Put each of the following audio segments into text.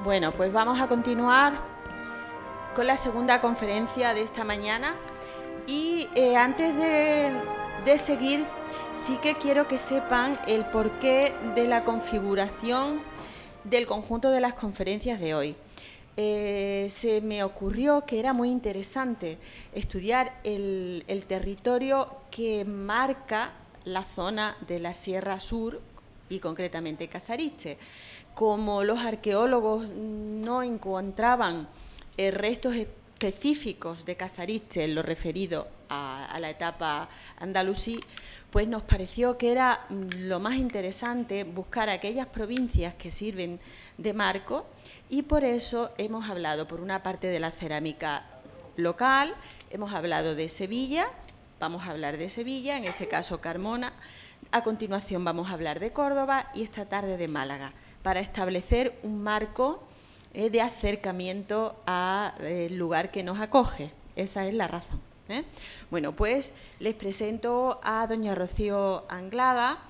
Bueno, pues vamos a continuar con la segunda conferencia de esta mañana y antes de seguir sí que quiero que sepan el porqué de la configuración del conjunto de las conferencias de hoy. Se me ocurrió que era muy interesante estudiar el territorio que marca la zona de la Sierra Sur y concretamente Casariche. Como los arqueólogos no encontraban restos específicos de Casariche en lo referido a la etapa andalusí, pues nos pareció que era lo más interesante buscar aquellas provincias que sirven de marco y por eso hemos hablado por una parte de la cerámica local, hemos hablado de Sevilla, vamos a hablar de Sevilla, en este caso Carmona, a continuación vamos a hablar de Córdoba y esta tarde de Málaga, para establecer un marco de acercamiento al lugar que nos acoge. Esa es la razón. Bueno, pues les presento a doña Rocío Anglada.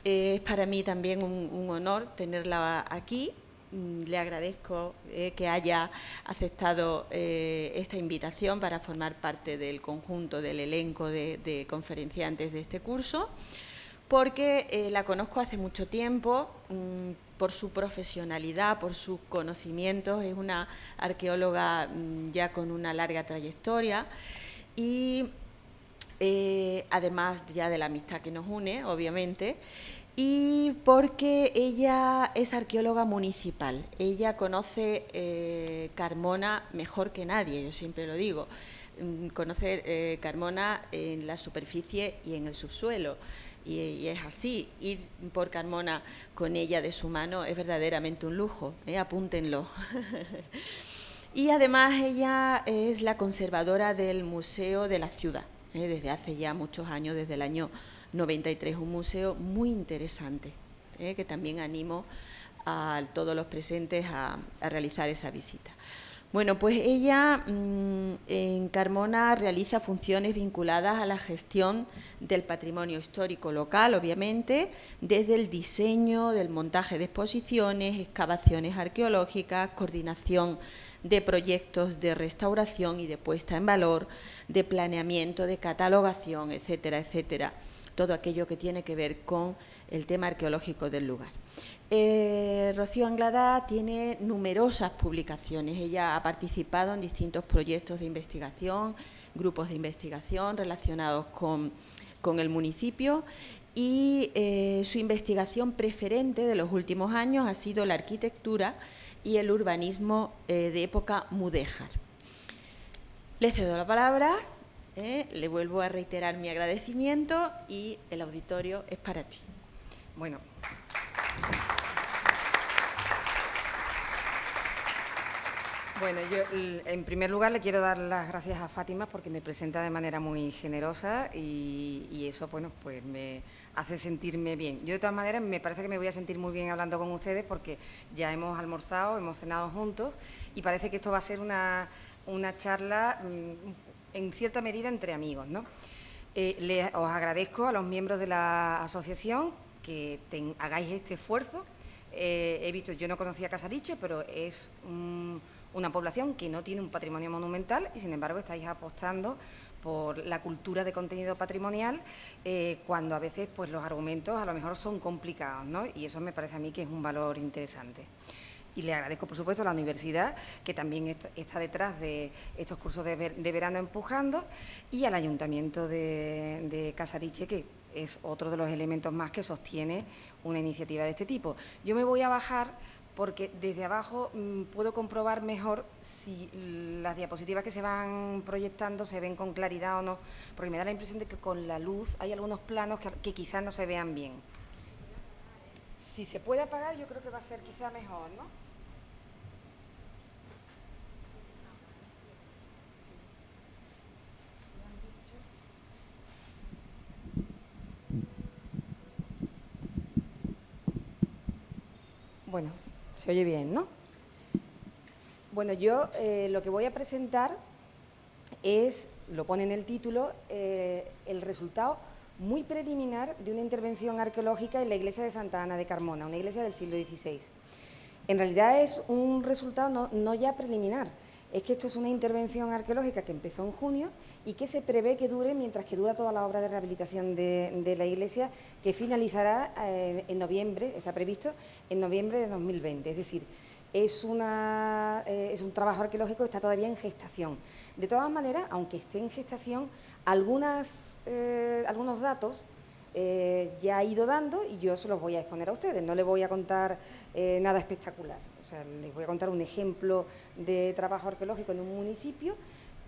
Es para mí también un honor tenerla aquí. Le agradezco que haya aceptado esta invitación para formar parte del conjunto del elenco de conferenciantes de este curso, porque la conozco hace mucho tiempo, por su profesionalidad, por sus conocimientos. Es una arqueóloga ya con una larga trayectoria y además ya de la amistad que nos une, obviamente, y porque ella es arqueóloga municipal. Ella conoce Carmona mejor que nadie, yo siempre lo digo. Conoce Carmona en la superficie y en el subsuelo. Y es así, ir por Carmona con ella de su mano es verdaderamente un lujo, apúntenlo. Y además ella es la conservadora del Museo de la Ciudad, desde hace ya muchos años, desde el año 93, un museo muy interesante, que también animo a todos los presentes a realizar esa visita. Bueno, pues ella en Carmona realiza funciones vinculadas a la gestión del patrimonio histórico local, obviamente, desde el diseño, del montaje de exposiciones, excavaciones arqueológicas, coordinación de proyectos de restauración y de puesta en valor, de planeamiento, de catalogación, etcétera, etcétera. Todo aquello que tiene que ver con el tema arqueológico del lugar. Rocío Anglada tiene numerosas publicaciones. Ella ha participado en distintos proyectos de investigación, grupos de investigación relacionados con el municipio y su investigación preferente de los últimos años ha sido la arquitectura y el urbanismo de época mudéjar. Le cedo la palabra, le vuelvo a reiterar mi agradecimiento y el auditorio es para ti. Bueno. Bueno, yo en primer lugar le quiero dar las gracias a Fátima porque me presenta de manera muy generosa y eso, bueno, pues me hace sentirme bien. Yo de todas maneras me parece que me voy a sentir muy bien hablando con ustedes porque ya hemos almorzado, hemos cenado juntos y parece que esto va a ser una charla en cierta medida entre amigos, ¿no? Os agradezco a los miembros de la asociación que hagáis este esfuerzo. He visto, yo no conocía Casariche, pero es una población que no tiene un patrimonio monumental y, sin embargo, estáis apostando por la cultura de contenido patrimonial cuando a veces pues, los argumentos a lo mejor son complicados, ¿no? Y eso me parece a mí que es un valor interesante. Y le agradezco, por supuesto, a la universidad, que también está detrás de estos cursos de verano empujando, y al Ayuntamiento de Casariche, que es otro de los elementos más que sostiene una iniciativa de este tipo. Yo me voy a bajar porque desde abajo puedo comprobar mejor si las diapositivas que se van proyectando se ven con claridad o no, porque me da la impresión de que con la luz hay algunos planos que quizás no se vean bien. Si se puede apagar, yo creo que va a ser quizá mejor, ¿no? Bueno, se oye bien, ¿no? Bueno, yo lo que voy a presentar es, lo pone en el título, el resultado muy preliminar de una intervención arqueológica en la iglesia de Santa Ana de Carmona, una iglesia del siglo XVI. En realidad es un resultado no ya preliminar, es que esto es una intervención arqueológica que empezó en junio y que se prevé que dure mientras que dura toda la obra de rehabilitación de la iglesia, que finalizará en noviembre, está previsto, en noviembre de 2020. Es decir, es un trabajo arqueológico que está todavía en gestación. De todas maneras, aunque esté en gestación, algunos datos ya ha ido dando y yo se los voy a exponer a ustedes. No les voy a contar nada espectacular. O sea, les voy a contar un ejemplo de trabajo arqueológico en un municipio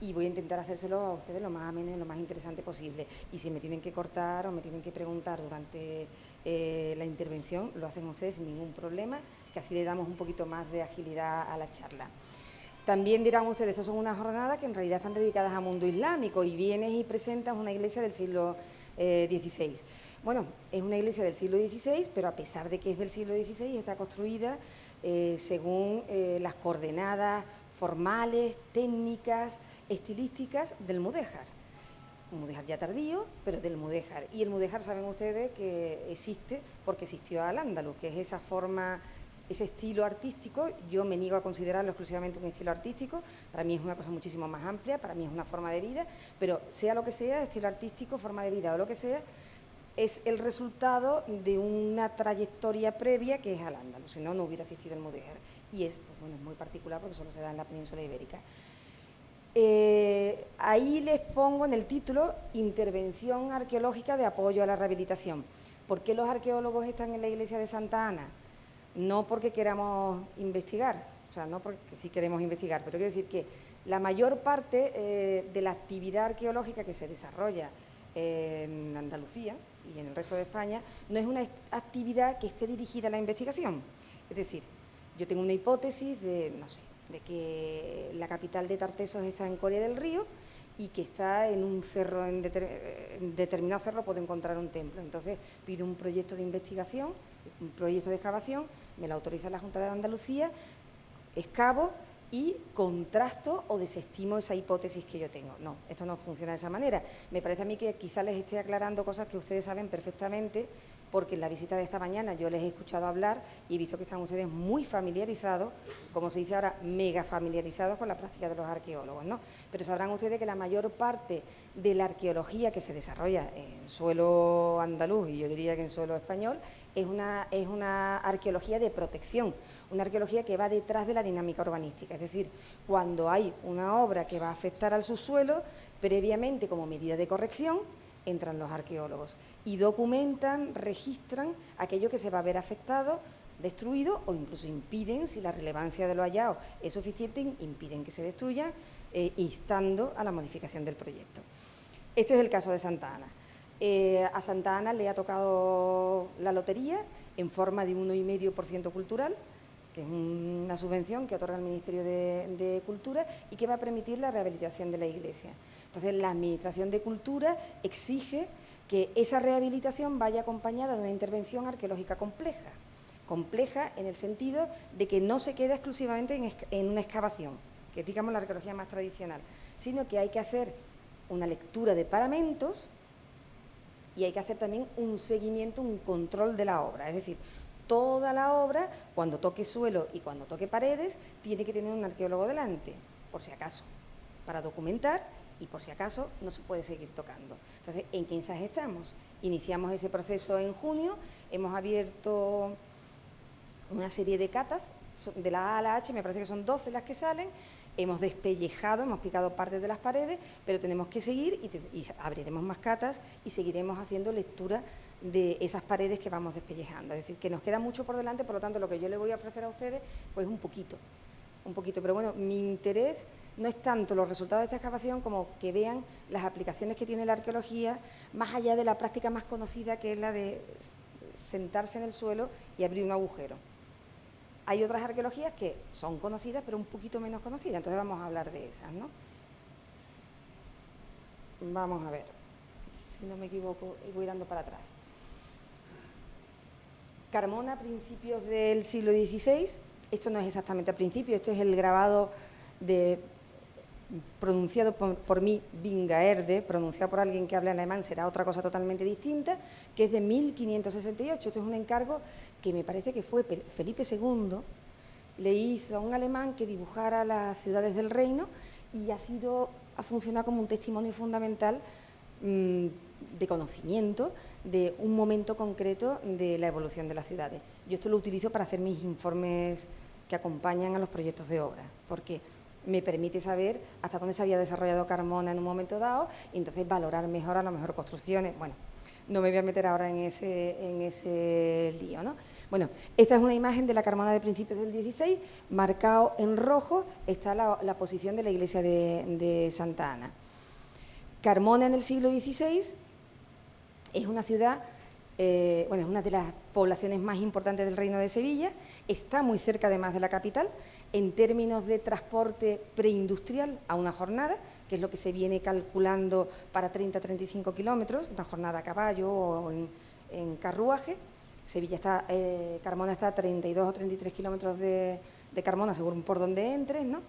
y voy a intentar hacérselo a ustedes lo más ameno y lo más interesante posible. Y si me tienen que cortar o me tienen que preguntar durante la intervención, lo hacen ustedes sin ningún problema, que así le damos un poquito más de agilidad a la charla. También dirán ustedes, estas son unas jornadas que en realidad están dedicadas al mundo islámico y vienes y presentas una iglesia del siglo XVI. Bueno, es una iglesia del siglo XVI, pero a pesar de que es del siglo XVI, está construida según las coordenadas formales, técnicas, estilísticas del mudéjar. Un mudéjar ya tardío, pero del mudéjar. Y el mudéjar, saben ustedes que existe porque existió al-Ándalus, que es esa forma, ese estilo artístico. Yo me niego a considerarlo exclusivamente un estilo artístico, para mí es una cosa muchísimo más amplia, para mí es una forma de vida, pero sea lo que sea, estilo artístico, forma de vida o lo que sea, es el resultado de una trayectoria previa que es al-Ándalus, si no, no hubiera existido el mudéjar. Y es, pues, bueno, es muy particular porque solo se da en la península ibérica. Ahí les pongo en el título Intervención arqueológica de apoyo a la rehabilitación. ¿Por qué los arqueólogos están en la iglesia de Santa Ana? No porque queramos investigar, o sea, no porque sí queremos investigar, pero quiero decir que la mayor parte de la actividad arqueológica que se desarrolla en Andalucía y en el resto de España no es una actividad que esté dirigida a la investigación. Es decir, yo tengo una hipótesis de, no sé, de que la capital de Tartesos está en Coria del Río y que está en un cerro, en determinado cerro puedo encontrar un templo. Entonces pido un proyecto de investigación, un proyecto de excavación, me lo autoriza la Junta de Andalucía, excavo y contrasto o desestimo esa hipótesis que yo tengo. No, esto no funciona de esa manera. Me parece a mí que quizá les esté aclarando cosas que ustedes saben perfectamente, porque en la visita de esta mañana yo les he escuchado hablar y he visto que están ustedes muy familiarizados, como se dice ahora, mega familiarizados con la práctica de los arqueólogos, ¿no? Pero sabrán ustedes que la mayor parte de la arqueología que se desarrolla en suelo andaluz, y yo diría que en suelo español, es una arqueología de protección, una arqueología que va detrás de la dinámica urbanística. Es decir, cuando hay una obra que va a afectar al subsuelo, previamente como medida de corrección, entran los arqueólogos y documentan, registran aquello que se va a ver afectado, destruido o incluso impiden, si la relevancia de lo hallado es suficiente, impiden que se destruya, instando a la modificación del proyecto. Este es el caso de Santa Ana. A Santa Ana le ha tocado la lotería en forma de 1,5% cultural, que es una subvención que otorga el Ministerio de Cultura y que va a permitir la rehabilitación de la iglesia. Entonces, la Administración de Cultura exige que esa rehabilitación vaya acompañada de una intervención arqueológica compleja. Compleja en el sentido de que no se queda exclusivamente en una excavación, que es, digamos, la arqueología más tradicional, sino que hay que hacer una lectura de paramentos y hay que hacer también un seguimiento, un control de la obra. Es decir, toda la obra, cuando toque suelo y cuando toque paredes, tiene que tener un arqueólogo delante, por si acaso, para documentar y por si acaso no se puede seguir tocando. Entonces, ¿en qué ensayo estamos? Iniciamos ese proceso en junio, hemos abierto una serie de catas, de la A a la H, me parece que son 12 las que salen, hemos despellejado, hemos picado partes de las paredes, pero tenemos que seguir y abriremos más catas y seguiremos haciendo lectura de esas paredes que vamos despellejando. Es decir, que nos queda mucho por delante, por lo tanto, lo que yo le voy a ofrecer a ustedes, pues un poquito. Pero bueno, mi interés no es tanto los resultados de esta excavación como que vean las aplicaciones que tiene la arqueología, más allá de la práctica más conocida, que es la de sentarse en el suelo y abrir un agujero. Hay otras arqueologías que son conocidas, pero un poquito menos conocidas, entonces vamos a hablar de esas, ¿no? Vamos a ver, si no me equivoco, y voy dando para atrás. Carmona, principios del siglo XVI, esto no es exactamente a principio, esto es el grabado pronunciado por mí, Bingaerde, pronunciado por alguien que habla alemán, será otra cosa totalmente distinta, que es de 1568. Esto es un encargo que me parece que fue Felipe II, le hizo a un alemán que dibujara las ciudades del reino y ha funcionado como un testimonio fundamental de conocimiento de un momento concreto de la evolución de las ciudades. Yo esto lo utilizo para hacer mis informes que acompañan a los proyectos de obra, porque me permite saber hasta dónde se había desarrollado Carmona en un momento dado y entonces valorar mejor a lo mejor construcciones. Bueno, no me voy a meter ahora en ese lío, ¿no? Bueno, esta es una imagen de la Carmona de principios del 16, marcado en rojo está la posición de la iglesia de Santa Ana. Carmona en el siglo XVI es una ciudad, es una de las poblaciones más importantes del Reino de Sevilla, está muy cerca además de la capital, en términos de transporte preindustrial a una jornada, que es lo que se viene calculando para 30-35 kilómetros, una jornada a caballo o en carruaje. Carmona está a 32 o 33 kilómetros de Carmona, según por donde entres, ¿no?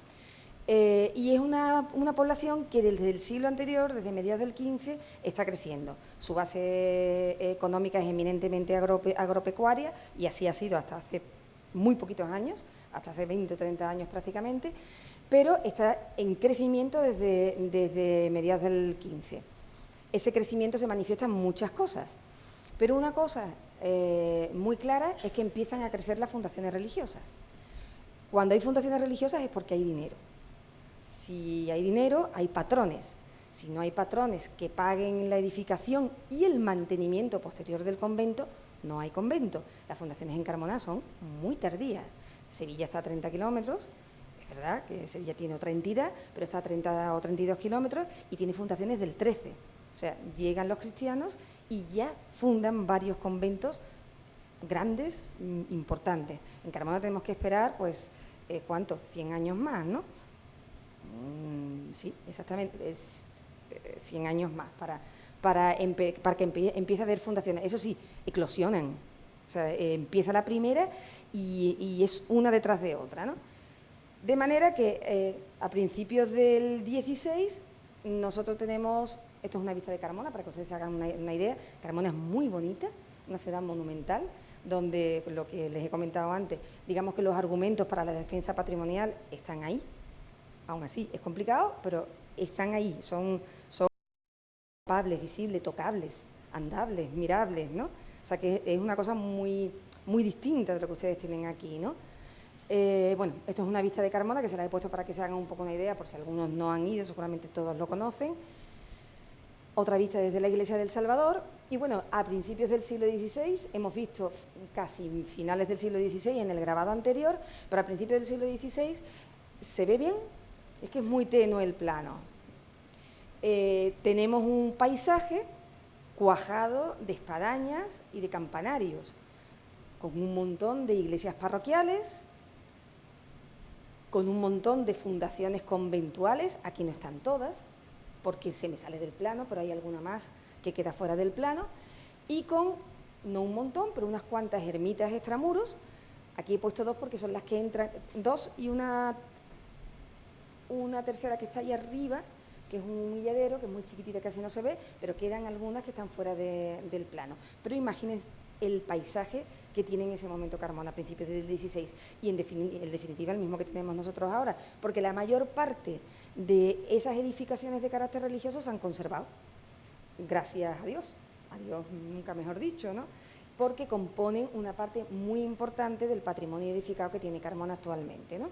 Y es una población que desde el siglo anterior, desde mediados del XV, está creciendo. Su base económica es eminentemente agropecuaria y así ha sido hasta hace muy poquitos años, hasta hace 20 o 30 años prácticamente, pero está en crecimiento desde mediados del XV. Ese crecimiento se manifiesta en muchas cosas, pero una cosa muy clara es que empiezan a crecer las fundaciones religiosas. Cuando hay fundaciones religiosas es porque hay dinero. Si hay dinero, hay patrones. Si no hay patrones que paguen la edificación y el mantenimiento posterior del convento, no hay convento. Las fundaciones en Carmona son muy tardías. Sevilla está a 30 kilómetros, es verdad que Sevilla tiene otra entidad, pero está a 30 o 32 kilómetros y tiene fundaciones del 13. O sea, llegan los cristianos y ya fundan varios conventos grandes, importantes. En Carmona tenemos que esperar, pues, ¿cuántos? 100 años más, ¿no? Sí, exactamente, es 100 años más para que empiece a haber fundaciones. Eso sí, eclosionan, o sea, empieza la primera y es una detrás de otra, ¿no? De manera que a principios del 16 nosotros tenemos, esto es una vista de Carmona para que ustedes se hagan una idea. Carmona es muy bonita, una ciudad monumental, donde lo que les he comentado antes, digamos que los argumentos para la defensa patrimonial están ahí. Aún así, es complicado, pero están ahí, son palpables, visibles, tocables, andables, mirables, ¿no? O sea, que es una cosa muy, muy distinta de lo que ustedes tienen aquí, ¿no? Bueno, esto es una vista de Carmona, que se la he puesto para que se hagan un poco una idea, por si algunos no han ido, seguramente todos lo conocen. Otra vista desde la iglesia del Salvador. Y bueno, a principios del siglo XVI, hemos visto casi finales del siglo XVI en el grabado anterior, pero a principios del siglo XVI se ve bien. Es que es muy tenue el plano. Tenemos un paisaje cuajado de espadañas y de campanarios, con un montón de iglesias parroquiales, con un montón de fundaciones conventuales, aquí no están todas, porque se me sale del plano, pero hay alguna más que queda fuera del plano, y con, no un montón, pero unas cuantas ermitas extramuros. Aquí he puesto dos porque son las que entran, dos y una tercera que está ahí arriba, que es un humilladero, que es muy chiquitita, casi no se ve, pero quedan algunas que están fuera del plano. Pero imagínense el paisaje que tiene en ese momento Carmona a principios del 16 y en definitiva el mismo que tenemos nosotros ahora, porque la mayor parte de esas edificaciones de carácter religioso se han conservado, gracias a Dios nunca mejor dicho, ¿no? Porque componen una parte muy importante del patrimonio edificado que tiene Carmona actualmente, ¿no?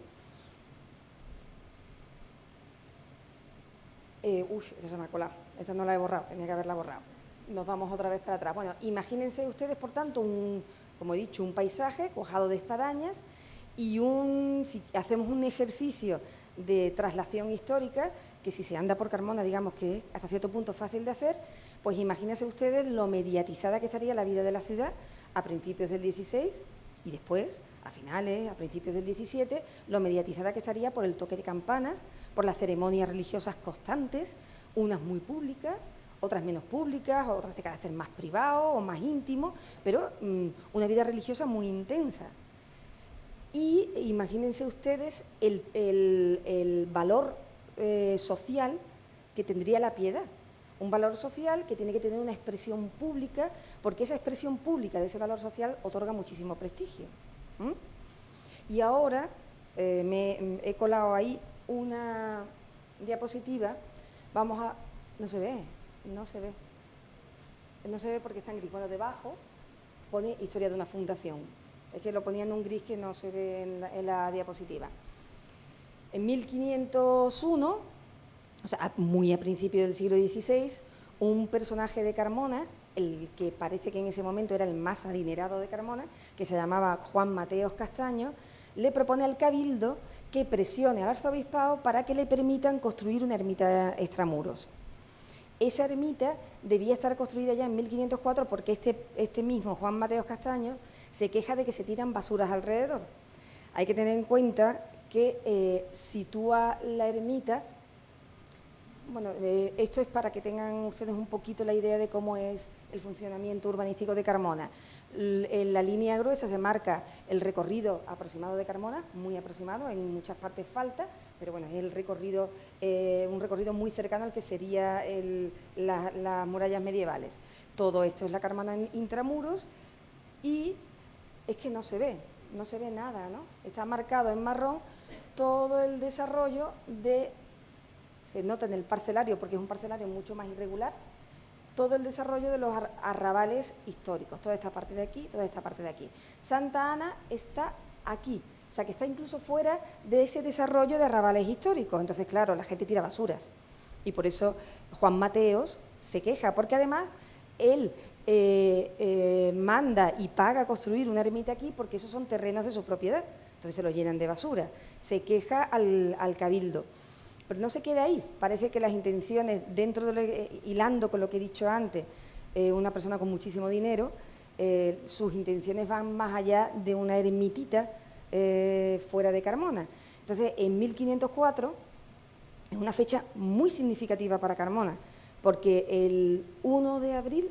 Esta se me ha colado, esta no la he borrado, tenía que haberla borrado. Nos vamos otra vez para atrás. Bueno, imagínense ustedes, por tanto, como he dicho, un paisaje cuajado de espadañas y si hacemos un ejercicio de traslación histórica, que si se anda por Carmona, digamos que es hasta cierto punto fácil de hacer, pues imagínense ustedes lo mediatizada que estaría la vida de la ciudad a principios del 16 y después, a finales, a principios del 17, lo mediatizada que estaría por el toque de campanas, por las ceremonias religiosas constantes, unas muy públicas, otras menos públicas, otras de carácter más privado o más íntimo, pero una vida religiosa muy intensa. Y imagínense ustedes el valor social que tendría la piedad, un valor social que tiene que tener una expresión pública, porque esa expresión pública de ese valor social otorga muchísimo prestigio. Y ahora he colado ahí una diapositiva. Vamos a... No se ve, no se ve. No se ve porque está en gris. Bueno, debajo pone historia de una fundación. Es que lo ponía en un gris que no se ve en la diapositiva. En 1501, o sea, muy a principios del siglo XVI, un personaje de Carmona, el que parece que en ese momento era el más adinerado de Carmona, que se llamaba Juan Mateos Castaño, le propone al cabildo que presione al arzobispado para que le permitan construir una ermita extramuros. Esa ermita debía estar construida ya en 1504 porque este mismo Juan Mateos Castaño se queja de que se tiran basuras alrededor. Hay que tener en cuenta que sitúa la ermita. Bueno, esto es para que tengan ustedes un poquito la idea de cómo es el funcionamiento urbanístico de Carmona. En la línea gruesa se marca el recorrido aproximado de Carmona, muy aproximado, en muchas partes falta, pero bueno, es el recorrido, un recorrido muy cercano al que serían las murallas medievales. Todo esto es la Carmona intramuros y es que no se ve nada, ¿no? Está marcado en marrón todo el desarrollo se nota en el parcelario, porque es un parcelario mucho más irregular, todo el desarrollo de los arrabales históricos, toda esta parte de aquí, toda esta parte de aquí. Santa Ana está aquí, o sea que está incluso fuera de ese desarrollo de arrabales históricos. Entonces, claro, la gente tira basuras y por eso Juan Mateos se queja, porque además él manda y paga construir una ermita aquí porque esos son terrenos de su propiedad, entonces se lo llenan de basura. Se queja al cabildo. Pero no se queda ahí, parece que las intenciones, hilando con lo que he dicho antes, una persona con muchísimo dinero, sus intenciones van más allá de una ermitita fuera de Carmona. Entonces, en 1504 es una fecha muy significativa para Carmona, porque el 1 de abril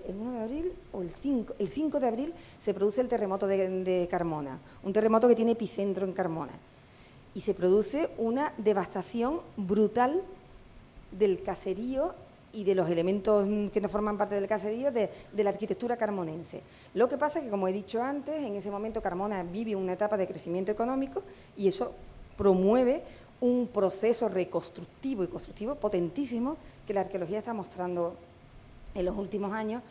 o el 5 de abril se produce el terremoto de Carmona, un terremoto que tiene epicentro en Carmona. Y se produce una devastación brutal del caserío y de los elementos que no forman parte del caserío de la arquitectura carmonense. Lo que pasa es que, como he dicho antes, en ese momento Carmona vive una etapa de crecimiento económico y eso promueve un proceso reconstructivo y constructivo potentísimo que la arqueología está mostrando en los últimos años,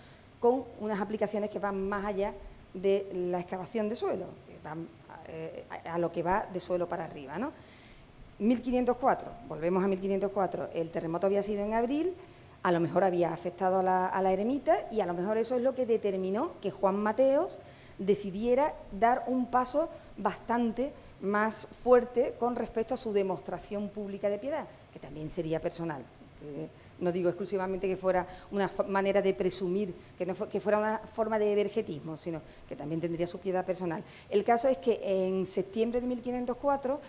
con unas aplicaciones que van más allá de la excavación de suelo, que van a lo que va de suelo para arriba, ¿no? 1504, volvemos a 1504, el terremoto había sido en abril, a lo mejor había afectado a la eremita y a lo mejor eso es lo que determinó que Juan Mateos decidiera dar un paso bastante más fuerte con respecto a su demostración pública de piedad, que también sería personal. No digo exclusivamente que fuera una manera de presumir, que fuera una forma de evergetismo, sino que también tendría su piedad personal. El caso es que en septiembre de 1504,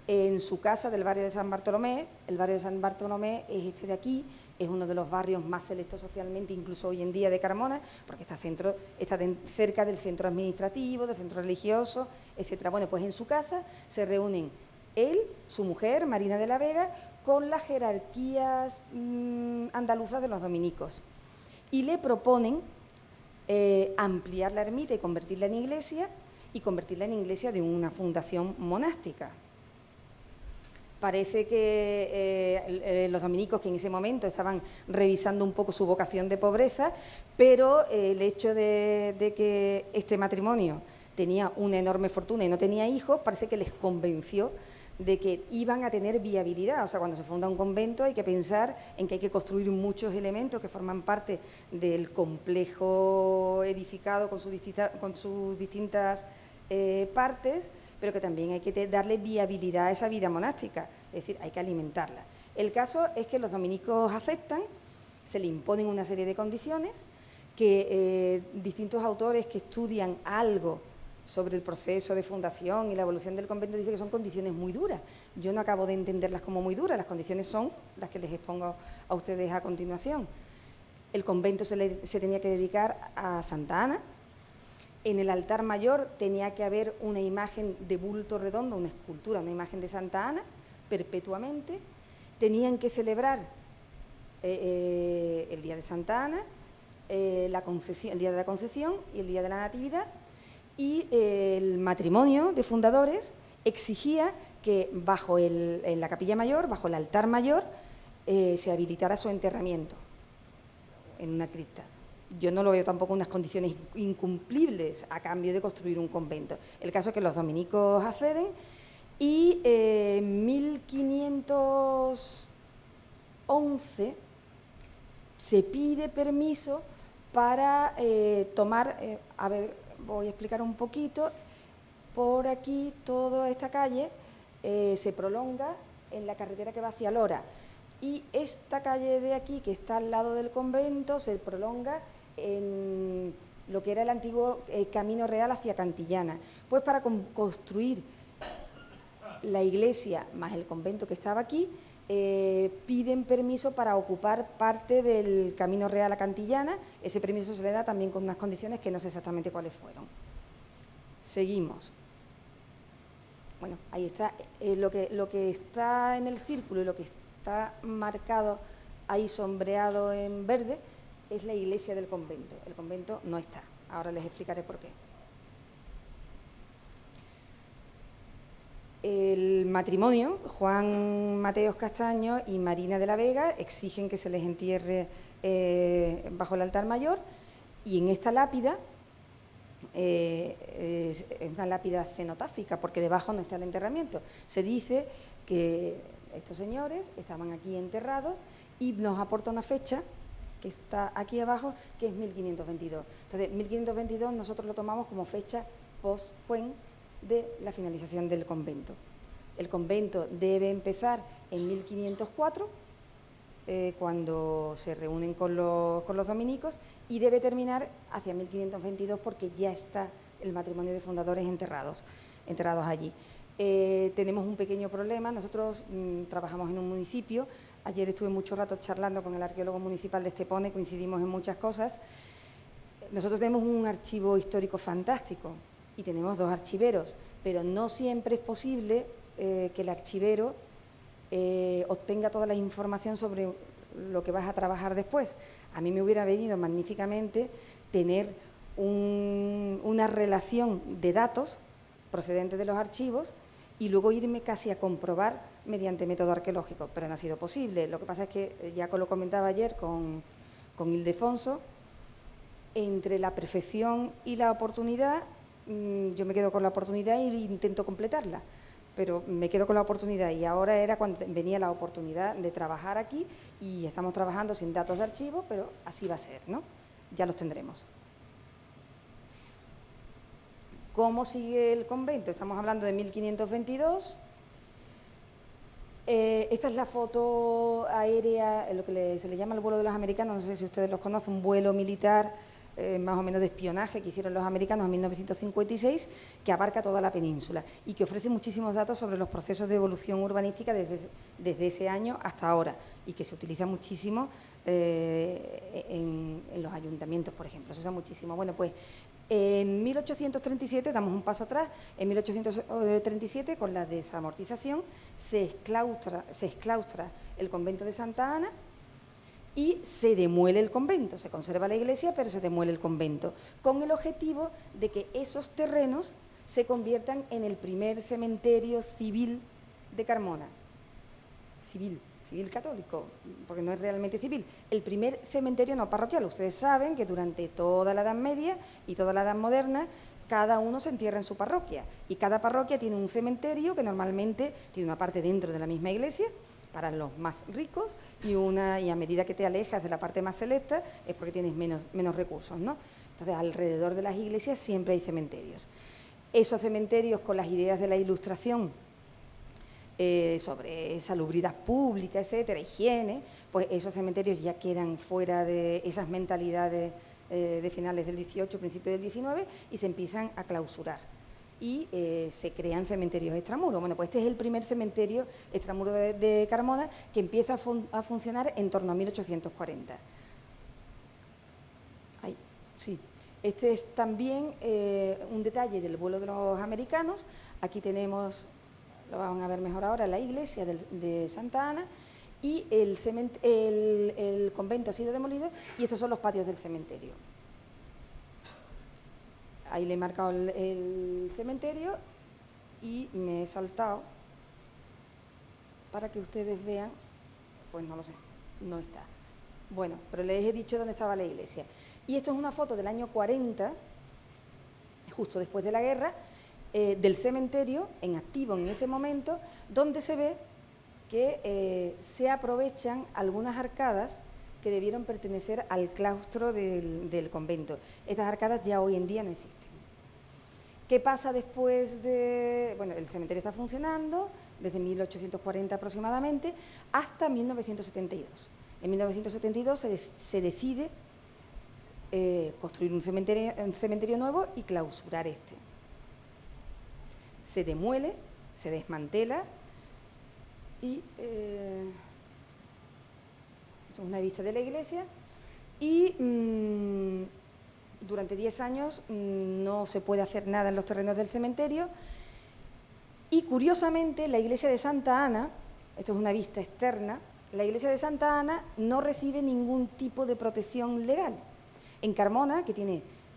en su casa del barrio de San Bartolomé, el barrio de San Bartolomé es este de aquí, es uno de los barrios más selectos socialmente, incluso hoy en día, de Carmona, porque está cerca del centro administrativo, del centro religioso, etcétera. Bueno, pues en su casa se reúnen él, su mujer, Marina de la Vega, con las jerarquías andaluzas de los dominicos. Y le proponen ampliar la ermita y convertirla en iglesia de una fundación monástica. Parece que los dominicos, que en ese momento estaban revisando un poco su vocación de pobreza, pero el hecho de que este matrimonio tenía una enorme fortuna y no tenía hijos, parece que les convenció de que iban a tener viabilidad. O sea, cuando se funda un convento hay que pensar en que hay que construir muchos elementos que forman parte del complejo edificado con sus distintas partes, pero que también hay que darle viabilidad a esa vida monástica, es decir, hay que alimentarla. El caso es que los dominicos aceptan, se le imponen una serie de condiciones que distintos autores que estudian algo sobre el proceso de fundación y la evolución del convento dicen que son condiciones muy duras. Yo no acabo de entenderlas como muy duras, las condiciones son las que les expongo a ustedes a continuación. El convento se tenía que dedicar a Santa Ana. En el altar mayor tenía que haber una imagen de bulto redondo, una escultura, una imagen de Santa Ana, perpetuamente. Tenían que celebrar el día de Santa Ana, el día de la Concepción y el día de la Natividad. Y el matrimonio de fundadores exigía que en la capilla mayor, bajo el altar mayor, se habilitara su enterramiento en una cripta. Yo no lo veo tampoco unas condiciones incumplibles a cambio de construir un convento. El caso es que los dominicos acceden y en 1511 se pide permiso para tomar, voy a explicar un poquito, por aquí toda esta calle se prolonga en la carretera que va hacia Lora y esta calle de aquí, que está al lado del convento, se prolonga en lo que era el antiguo Camino Real hacia Cantillana. Pues para construir la iglesia más el convento que estaba aquí, piden permiso para ocupar parte del Camino Real a Cantillana. Ese permiso se le da también con unas condiciones que no sé exactamente cuáles fueron. Seguimos. Bueno, ahí está. Lo que está en el círculo y lo que está marcado ahí sombreado en verde es la iglesia del convento. El convento no está. Ahora les explicaré por qué. El matrimonio, Juan Mateos Castaño y Marina de la Vega, exigen que se les entierre bajo el altar mayor y en esta lápida, es una lápida cenotáfica porque debajo no está el enterramiento. Se dice que estos señores estaban aquí enterrados y nos aporta una fecha que está aquí abajo, que es 1522. Entonces, 1522 nosotros lo tomamos como fecha post-Cuen de la finalización del convento. El convento debe empezar en 1504, cuando se reúnen con los dominicos, y debe terminar hacia 1522 porque ya está el matrimonio de fundadores enterrados allí. Tenemos un pequeño problema. Nosotros trabajamos en un municipio. Ayer estuve mucho rato charlando con el arqueólogo municipal de Estepona, coincidimos en muchas cosas. Nosotros tenemos un archivo histórico fantástico y tenemos 2 archiveros, pero no siempre es posible que el archivero obtenga toda la información sobre lo que vas a trabajar después. A mí me hubiera venido magníficamente tener una relación de datos procedentes de los archivos y luego irme casi a comprobar mediante método arqueológico, pero no ha sido posible. Lo que pasa es que, ya lo comentaba ayer con Ildefonso, entre la perfección y la oportunidad, yo me quedo con la oportunidad e intento completarla, pero me quedo con la oportunidad y ahora era cuando venía la oportunidad de trabajar aquí y estamos trabajando sin datos de archivo, pero así va a ser, ¿no? Ya los tendremos. ¿Cómo sigue el convento? Estamos hablando de 1522. Esta es la foto aérea, lo que se le llama el vuelo de los americanos, no sé si ustedes los conocen, un vuelo militar más o menos de espionaje que hicieron los americanos en 1956, que abarca toda la península y que ofrece muchísimos datos sobre los procesos de evolución urbanística desde ese año hasta ahora y que se utiliza muchísimo en los ayuntamientos, por ejemplo, se usa muchísimo. Bueno, pues en 1837, damos un paso atrás, en 1837, con la desamortización, se exclaustra el convento de Santa Ana y se demuele el convento. Se conserva la iglesia, pero se demuele el convento, con el objetivo de que esos terrenos se conviertan en el primer cementerio civil de Carmona. Civil católico, porque no es realmente civil. El primer cementerio no parroquial. Ustedes saben que durante toda la Edad Media y toda la Edad Moderna, cada uno se entierra en su parroquia y cada parroquia tiene un cementerio que normalmente tiene una parte dentro de la misma iglesia para los más ricos y a medida que te alejas de la parte más selecta es porque tienes menos recursos, ¿no? Entonces, alrededor de las iglesias siempre hay cementerios. Esos cementerios, con las ideas de la Ilustración sobre salubridad pública, etcétera, higiene, pues esos cementerios ya quedan fuera de esas mentalidades de finales del 18, principios del 19 y se empiezan a clausurar y se crean cementerios extramuros. Bueno, pues este es el primer cementerio extramuro de Carmona que empieza a funcionar en torno a 1840. Ahí, sí. Este es también un detalle del vuelo de los americanos. Aquí tenemos, lo van a ver mejor ahora, la iglesia de Santa Ana y el convento ha sido demolido y estos son los patios del cementerio. Ahí le he marcado el cementerio y me he saltado para que ustedes vean, pues no lo sé, no está. Bueno, pero les he dicho dónde estaba la iglesia. Y esto es una foto del año 40, justo después de la guerra, del cementerio, en activo en ese momento, donde se ve que se aprovechan algunas arcadas que debieron pertenecer al claustro del convento. Estas arcadas ya hoy en día no existen. ¿Qué pasa después de...? Bueno, el cementerio está funcionando desde 1840 aproximadamente hasta 1972. En 1972 se decide construir un cementerio nuevo y clausurar este. Se demuele, se desmantela y... esto es una vista de la iglesia y... durante 10 años no se puede hacer nada en los terrenos del cementerio y, curiosamente, la iglesia de Santa Ana, esto es una vista externa, la iglesia de Santa Ana no recibe ningún tipo de protección legal. En Carmona, que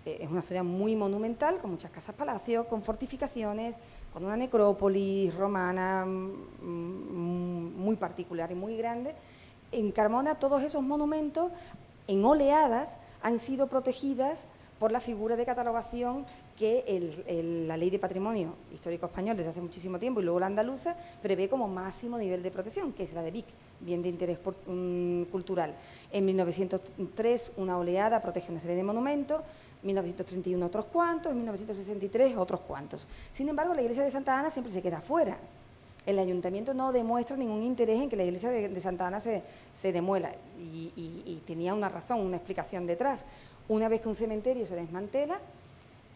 es una ciudad muy monumental, con muchas casas palacios, con fortificaciones, con una necrópolis romana muy particular y muy grande, en Carmona todos esos monumentos en oleadas han sido protegidas por la figura de catalogación que la Ley de Patrimonio Histórico Español desde hace muchísimo tiempo y luego la andaluza prevé como máximo nivel de protección, que es la de BIC, bien de interés cultural. En 1903 una oleada protege una serie de monumentos, en 1931 otros cuantos, en 1963 otros cuantos. Sin embargo, la iglesia de Santa Ana siempre se queda fuera. El ayuntamiento no demuestra ningún interés en que la iglesia de Santa Ana se demuela y tenía una razón, una explicación detrás. Una vez que un cementerio se desmantela,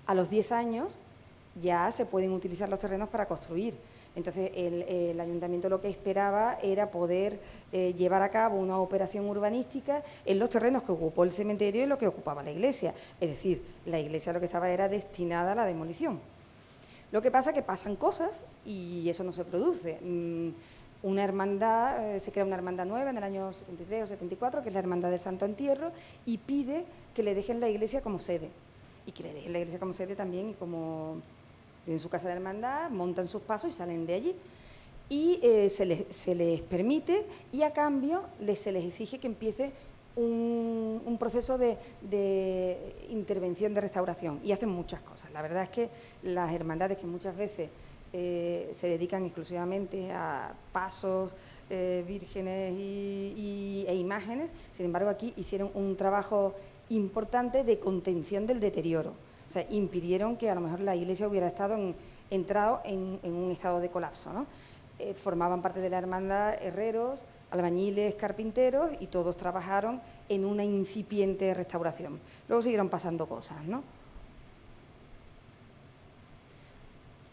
a los 10 años ya se pueden utilizar los terrenos para construir. Entonces el ayuntamiento lo que esperaba era poder llevar a cabo una operación urbanística en los terrenos que ocupó el cementerio y lo que ocupaba la iglesia. Es decir, la iglesia lo que estaba era destinada a la demolición. Lo que pasa es que pasan cosas y eso no se produce. Una hermandad, se crea una hermandad nueva en el año 73 o 74, que es la Hermandad del Santo Entierro, y pide que le dejen la iglesia como sede. Y que le dejen la iglesia como sede también, y como tienen su casa de hermandad, montan sus pasos y salen de allí. Y se les permite, y a cambio se les exige que empiece un proceso de intervención, de restauración, y hacen muchas cosas. La verdad es que las hermandades, que muchas veces se dedican exclusivamente a pasos, vírgenes e imágenes, sin embargo aquí hicieron un trabajo importante de contención del deterioro. O sea, impidieron que a lo mejor la iglesia hubiera entrado en un estado de colapso, ¿no? Formaban parte de la hermandad herreros, albañiles, carpinteros, y todos trabajaron en una incipiente restauración. Luego siguieron pasando cosas, ¿no?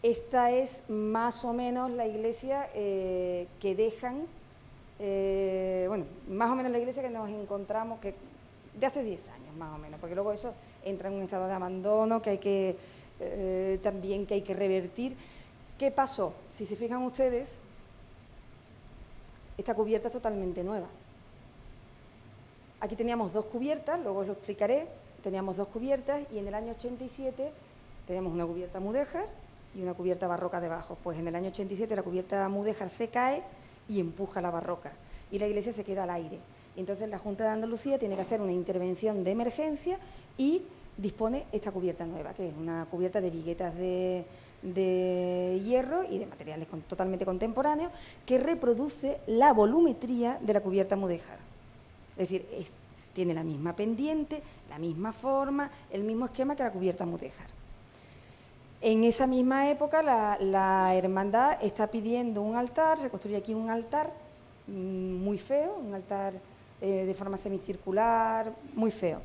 Esta es más o menos la iglesia que dejan, bueno, más o menos la iglesia que nos encontramos, que de hace 10 años más o menos, porque luego eso entra en un estado de abandono que hay que también que hay que revertir. ¿Qué pasó? Si se fijan ustedes, esta cubierta es totalmente nueva. Aquí teníamos 2 cubiertas, luego os lo explicaré, teníamos 2 cubiertas y en el año 87 teníamos una cubierta mudéjar y una cubierta barroca debajo. Pues en el año 87 la cubierta mudéjar se cae y empuja la barroca y la iglesia se queda al aire. Y entonces la Junta de Andalucía tiene que hacer una intervención de emergencia y dispone esta cubierta nueva, que es una cubierta de viguetas de hierro y de materiales totalmente contemporáneos, que reproduce la volumetría de la cubierta mudéjar. Es decir, tiene la misma pendiente, la misma forma, el mismo esquema que la cubierta mudéjar. En esa misma época la hermandad está pidiendo un altar, se construye aquí un altar muy feo, un altar de forma semicircular, muy feo.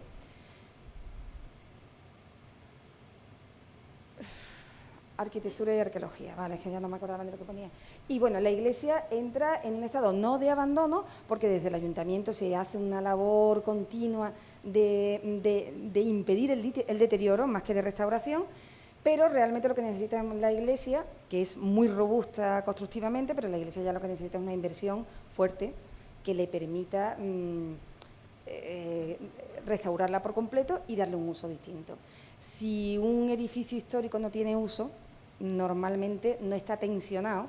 Arquitectura y arqueología, vale, es que ya no me acordaba de lo que ponía. Y bueno, la iglesia entra en un estado no de abandono, porque desde el ayuntamiento se hace una labor continua de impedir el deterioro, más que de restauración, pero realmente lo que necesita la iglesia, que es muy robusta constructivamente, pero la iglesia ya lo que necesita es una inversión fuerte que le permita restaurarla por completo y darle un uso distinto. Si un edificio histórico no tiene uso, normalmente no está tensionado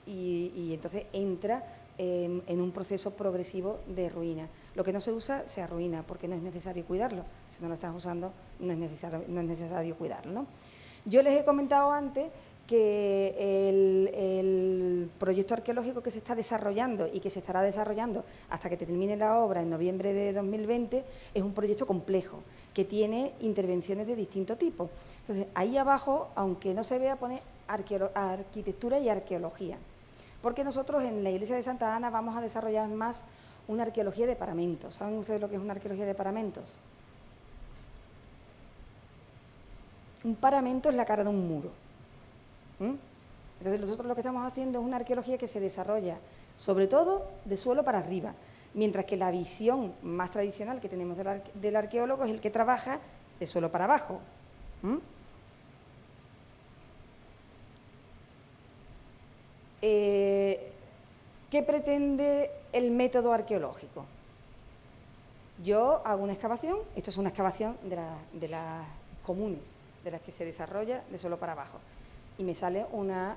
y entonces entra en un proceso progresivo de ruina. Lo que no se usa se arruina porque no es necesario cuidarlo. Si no lo estás usando, no es necesario cuidarlo, ¿no? Yo les he comentado antes que el proyecto arqueológico que se está desarrollando y que se estará desarrollando hasta que termine la obra en noviembre de 2020 es un proyecto complejo que tiene intervenciones de distinto tipo. Entonces, ahí abajo, aunque no se vea, pone arquitectura y arqueología, porque nosotros en la iglesia de Santa Ana vamos a desarrollar más una arqueología de paramentos. ¿Saben ustedes lo que es una arqueología de paramentos? Un paramento es la cara de un muro. Entonces nosotros lo que estamos haciendo es una arqueología que se desarrolla sobre todo de suelo para arriba, mientras que la visión más tradicional que tenemos del arqueólogo es el que trabaja de suelo para abajo. ¿Qué pretende el método arqueológico? Yo hago una excavación, esto es una excavación de las comunes, de las que se desarrolla de suelo para abajo, y me sale una...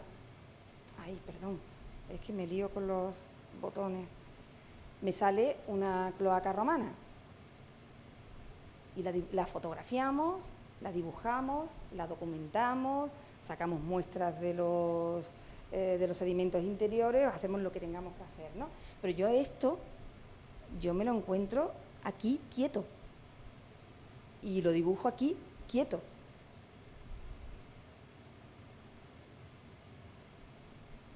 Ay, perdón, es que me lío con los botones. Me sale una cloaca romana y la fotografiamos, la dibujamos, la documentamos, sacamos muestras de los sedimentos interiores, hacemos lo que tengamos que hacer, ¿no? Pero yo me lo encuentro aquí quieto y lo dibujo aquí quieto.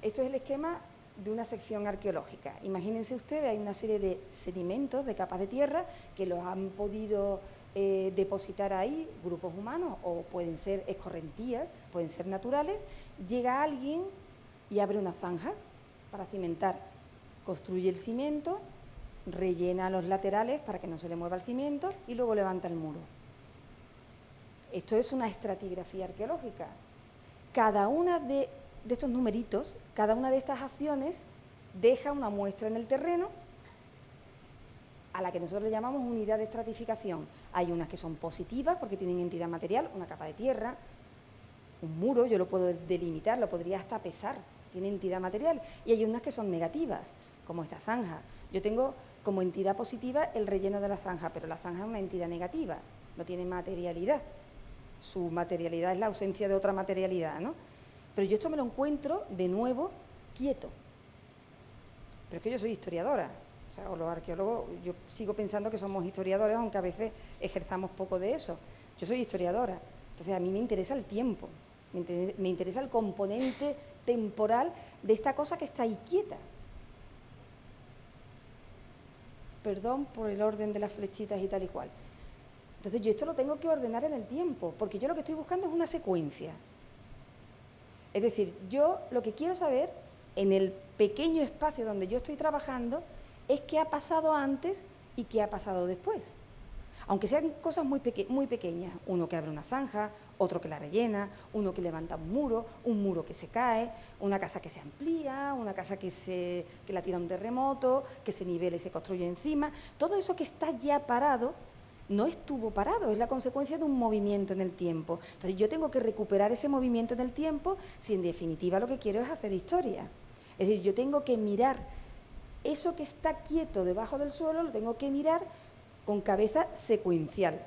Esto es el esquema de una sección arqueológica. Imagínense ustedes, hay una serie de sedimentos, de capas de tierra, que los han podido depositar ahí grupos humanos, o pueden ser escorrentías, pueden ser naturales. Llega alguien y abre una zanja para cimentar. Construye el cimiento, rellena los laterales para que no se le mueva el cimiento y luego levanta el muro. Esto es una estratigrafía arqueológica. Cada una de estos numeritos, cada una de estas acciones deja una muestra en el terreno a la que nosotros le llamamos unidad de estratificación. Hay unas que son positivas porque tienen entidad material, una capa de tierra, un muro, yo lo puedo delimitar, lo podría hasta pesar, tiene entidad material, y hay unas que son negativas, como esta zanja. Yo tengo como entidad positiva el relleno de la zanja, pero la zanja es una entidad negativa, no tiene materialidad. Su materialidad es la ausencia de otra materialidad, ¿no? Pero yo esto me lo encuentro de nuevo quieto. Pero es que yo soy historiadora, o sea, o los arqueólogos, yo sigo pensando que somos historiadores, aunque a veces ejerzamos poco de eso. Yo soy historiadora, entonces a mí me interesa el tiempo, me interesa el componente temporal de esta cosa que está ahí quieta. Perdón por el orden de las flechitas y tal y cual. Entonces yo esto lo tengo que ordenar en el tiempo, porque yo lo que estoy buscando es una secuencia. Es decir, yo lo que quiero saber, en el pequeño espacio donde yo estoy trabajando, es qué ha pasado antes y qué ha pasado después. Aunque sean cosas muy pequeñas, uno que abre una zanja, otro que la rellena, uno que levanta un muro que se cae, una casa que se amplía, una casa que la tira un terremoto, que se nivela y se construye encima. Todo eso que está ya parado no estuvo parado, es la consecuencia de un movimiento en el tiempo. Entonces yo tengo que recuperar ese movimiento en el tiempo si en definitiva lo que quiero es hacer historia. Es decir, yo tengo que mirar eso que está quieto debajo del suelo, lo tengo que mirar con cabeza secuencial.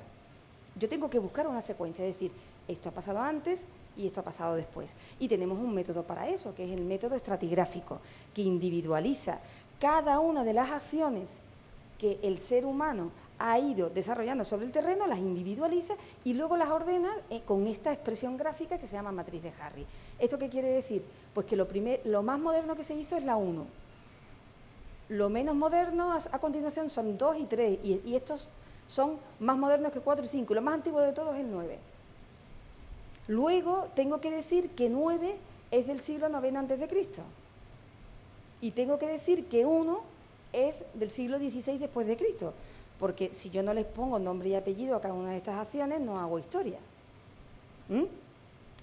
Yo tengo que buscar una secuencia, es decir, esto ha pasado antes y esto ha pasado después. Y tenemos un método para eso, que es el método estratigráfico, que individualiza cada una de las acciones que el ser humano ha ido desarrollando sobre el terreno, las individualiza y luego las ordena con esta expresión gráfica que se llama matriz de Harry. ¿Esto qué quiere decir? Pues que lo más moderno que se hizo es la 1. Lo menos moderno a continuación son 2 y 3, y estos son más modernos que 4 y 5. Lo más antiguo de todos es el 9. Luego tengo que decir que 9 es del siglo IX a.C. Y tengo que decir que 1 es del siglo XVI después de Cristo, porque si yo no les pongo nombre y apellido a cada una de estas acciones, no hago historia.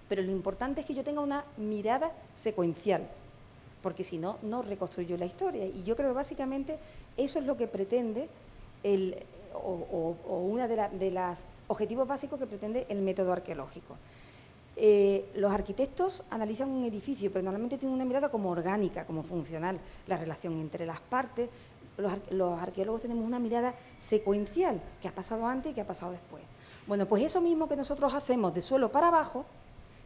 Pero lo importante es que yo tenga una mirada secuencial, porque si no, no reconstruyo la historia. Y yo creo que básicamente eso es lo que pretende uno de los objetivos básicos que pretende el método arqueológico. Los arquitectos analizan un edificio, pero normalmente tienen una mirada como orgánica, como funcional, la relación entre las partes. Los arqueólogos tenemos una mirada secuencial, que ha pasado antes y que ha pasado después. Bueno, pues eso mismo que nosotros hacemos de suelo para abajo,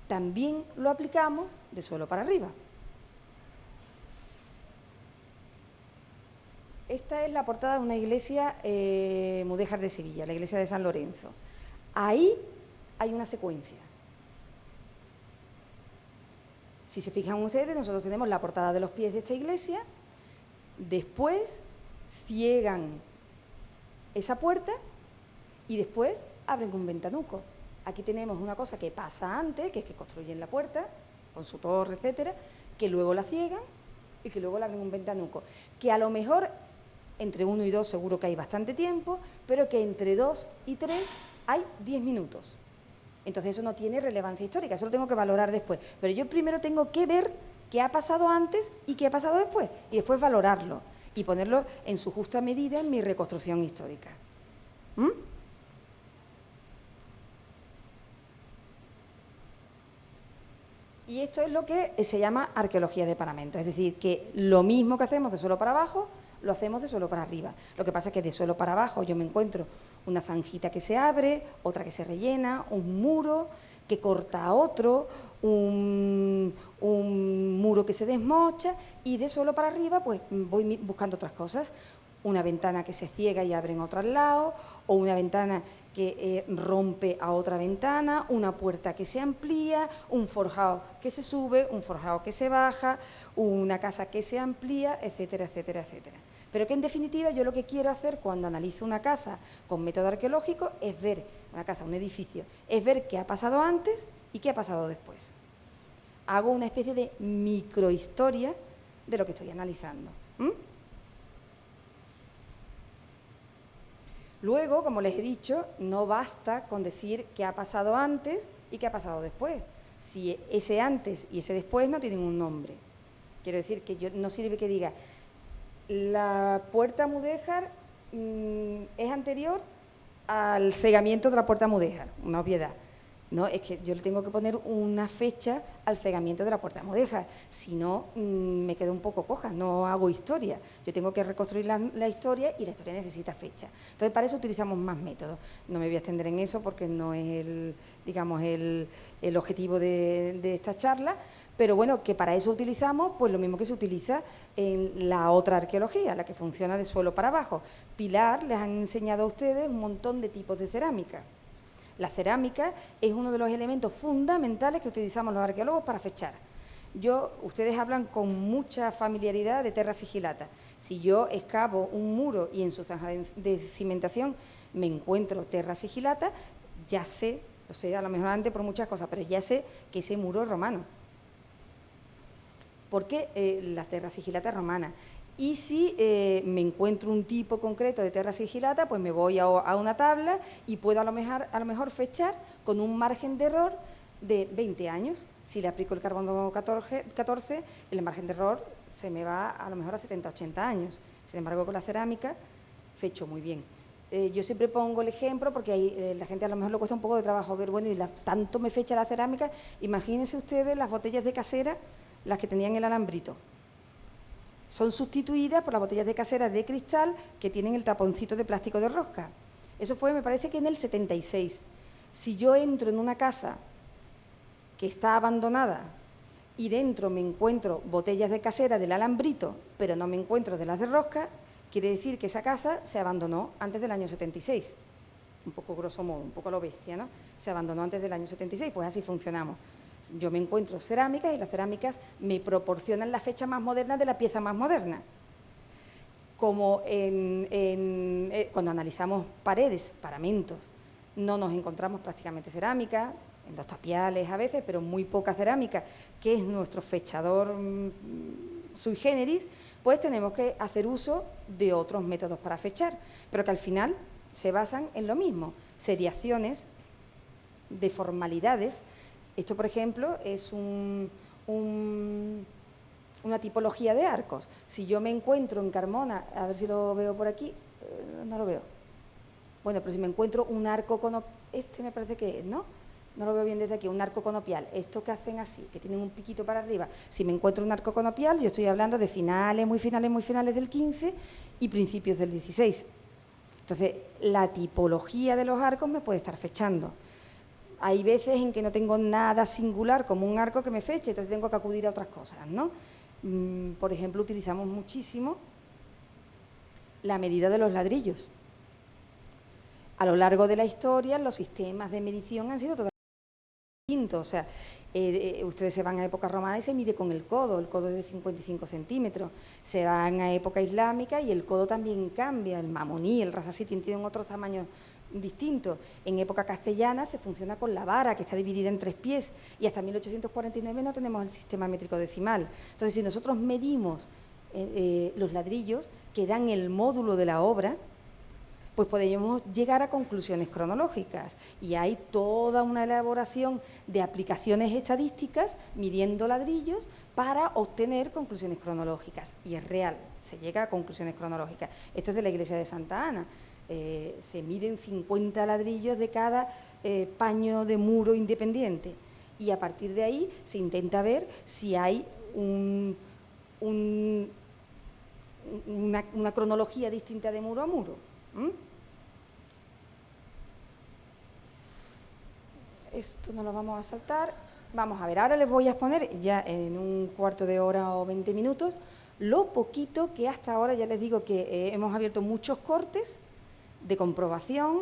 también lo aplicamos de suelo para arriba. Esta es la portada de una iglesia mudéjar de Sevilla, la iglesia de San Lorenzo. Ahí hay una secuencia. Si se fijan ustedes, nosotros tenemos la portada de los pies de esta iglesia, después ciegan esa puerta y después abren un ventanuco. Aquí tenemos una cosa que pasa antes, que es que construyen la puerta con su torre, etcétera, que luego la ciegan y que luego le abren un ventanuco, que a lo mejor entre 1 y 2 seguro que hay bastante tiempo, pero que entre 2 y 3 hay 10 minutos. Entonces eso no tiene relevancia histórica, eso lo tengo que valorar después. Pero yo primero tengo que ver qué ha pasado antes y qué ha pasado después, y después valorarlo y ponerlo en su justa medida en mi reconstrucción histórica. ¿Mm? Y esto es lo que se llama arqueología de paramento, es decir, que lo mismo que hacemos de suelo para abajo, lo hacemos de suelo para arriba. Lo que pasa es que de suelo para abajo yo me encuentro una zanjita que se abre, otra que se rellena, un muro que corta a otro, un muro que se desmocha, y de suelo para arriba pues voy buscando otras cosas. Una ventana que se ciega y abre en otro lado, o una ventana que rompe a otra ventana, una puerta que se amplía, un forjado que se sube, un forjado que se baja, una casa que se amplía, etcétera, etcétera, etcétera. Pero que en definitiva yo lo que quiero hacer cuando analizo una casa con método arqueológico es ver, una casa, un edificio, es ver qué ha pasado antes y qué ha pasado después. Hago una especie de microhistoria de lo que estoy analizando. Luego, como les he dicho, no basta con decir qué ha pasado antes y qué ha pasado después. Si ese antes y ese después no tienen un nombre. Quiero decir que no sirve que diga la puerta mudéjar es anterior al cegamiento de la puerta mudéjar, una obviedad. No, es que yo le tengo que poner una fecha al cegamiento de la puerta mudéjar, si no me quedo un poco coja, no hago historia. Yo tengo que reconstruir la historia y la historia necesita fecha. Entonces, para eso utilizamos más métodos. No me voy a extender en eso porque no es el objetivo de esta charla, pero bueno, que para eso utilizamos pues lo mismo que se utiliza en la otra arqueología, la que funciona de suelo para abajo. Pilar les han enseñado a ustedes un montón de tipos de cerámica. La cerámica es uno de los elementos fundamentales que utilizamos los arqueólogos para fechar. Ustedes hablan con mucha familiaridad de terra sigilata. Si yo excavo un muro y en su zanja de cimentación me encuentro terra sigilata, ya sé, o sea, a lo mejor antes por muchas cosas, pero ya sé que ese muro es romano. Porque la terra sigilata es romana. Y si me encuentro un tipo concreto de terra sigilata, pues me voy a una tabla y puedo a lo mejor fechar con un margen de error de 20 años. Si le aplico el carbono 14, el margen de error se me va a lo mejor a 70, 80 años. Sin embargo, con la cerámica fecho muy bien. Yo siempre pongo el ejemplo porque ahí la gente a lo mejor le cuesta un poco de trabajo ver, bueno, y tanto me fecha la cerámica. Imagínense ustedes las botellas de casera, las que tenían el alambrito. Son sustituidas por las botellas de casera de cristal que tienen el taponcito de plástico de rosca. Eso fue, me parece que en el 76. Si yo entro en una casa que está abandonada y dentro me encuentro botellas de casera del alambrito, pero no me encuentro de las de rosca, quiere decir que esa casa se abandonó antes del año 76. Un poco grosso modo, un poco a lo bestia, ¿no? Se abandonó antes del año 76, pues así funcionamos. Yo me encuentro cerámicas y las cerámicas me proporcionan la fecha más moderna de la pieza más moderna. Como cuando analizamos paredes, paramentos, no nos encontramos prácticamente cerámica, en los tapiales a veces, pero muy poca cerámica, que es nuestro fechador sui generis, pues tenemos que hacer uso de otros métodos para fechar, pero que al final se basan en lo mismo, seriaciones de formalidades. Esto, por ejemplo, es una tipología de arcos. Si yo me encuentro en Carmona, a ver si lo veo por aquí, no lo veo. Bueno, pero si me encuentro un arco con... Este me parece que es, ¿no? no lo veo bien desde aquí, un arco conopial, esto que hacen así, que tienen un piquito para arriba, si me encuentro un arco conopial, yo estoy hablando de finales, muy finales del 15 y principios del 16. Entonces, la tipología de los arcos me puede estar fechando. Hay veces en que no tengo nada singular como un arco que me feche, entonces tengo que acudir a otras cosas, ¿no? Por ejemplo, utilizamos muchísimo la medida de los ladrillos. A lo largo de la historia, los sistemas de medición han sido totalmente distintos. O sea, ustedes se van a época romana y se mide con el codo es de 55 centímetros. Se van a época islámica y el codo también cambia, el mamoní, el rasasitín tienen otros tamaños distintos. En época castellana se funciona con la vara, que está dividida en 3 pies, y hasta 1849 no tenemos el sistema métrico decimal. Entonces, si nosotros medimos los ladrillos que dan el módulo de la obra, pues podemos llegar a conclusiones cronológicas, y hay toda una elaboración de aplicaciones estadísticas midiendo ladrillos para obtener conclusiones cronológicas, y es real, se llega a conclusiones cronológicas. Esto es de la iglesia de Santa Ana. Se miden 50 ladrillos de cada paño de muro independiente, y a partir de ahí se intenta ver si hay una cronología distinta de muro a muro. Esto no lo vamos a saltar. Vamos a ver, ahora les voy a exponer ya en un cuarto de hora o 20 minutos lo poquito que hasta ahora, ya les digo que hemos abierto muchos cortes de comprobación,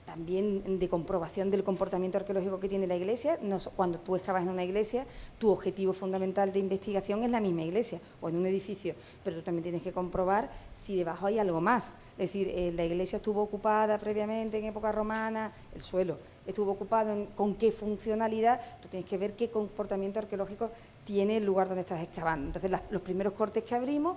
también de comprobación del comportamiento arqueológico que tiene la iglesia. Cuando tú excavas en una iglesia, tu objetivo fundamental de investigación es la misma iglesia o en un edificio, pero tú también tienes que comprobar si debajo hay algo más. Es decir, la iglesia estuvo ocupada previamente en época romana, el suelo estuvo ocupado, con qué funcionalidad, tú tienes que ver qué comportamiento arqueológico tiene el lugar donde estás excavando. Entonces, los primeros cortes que abrimos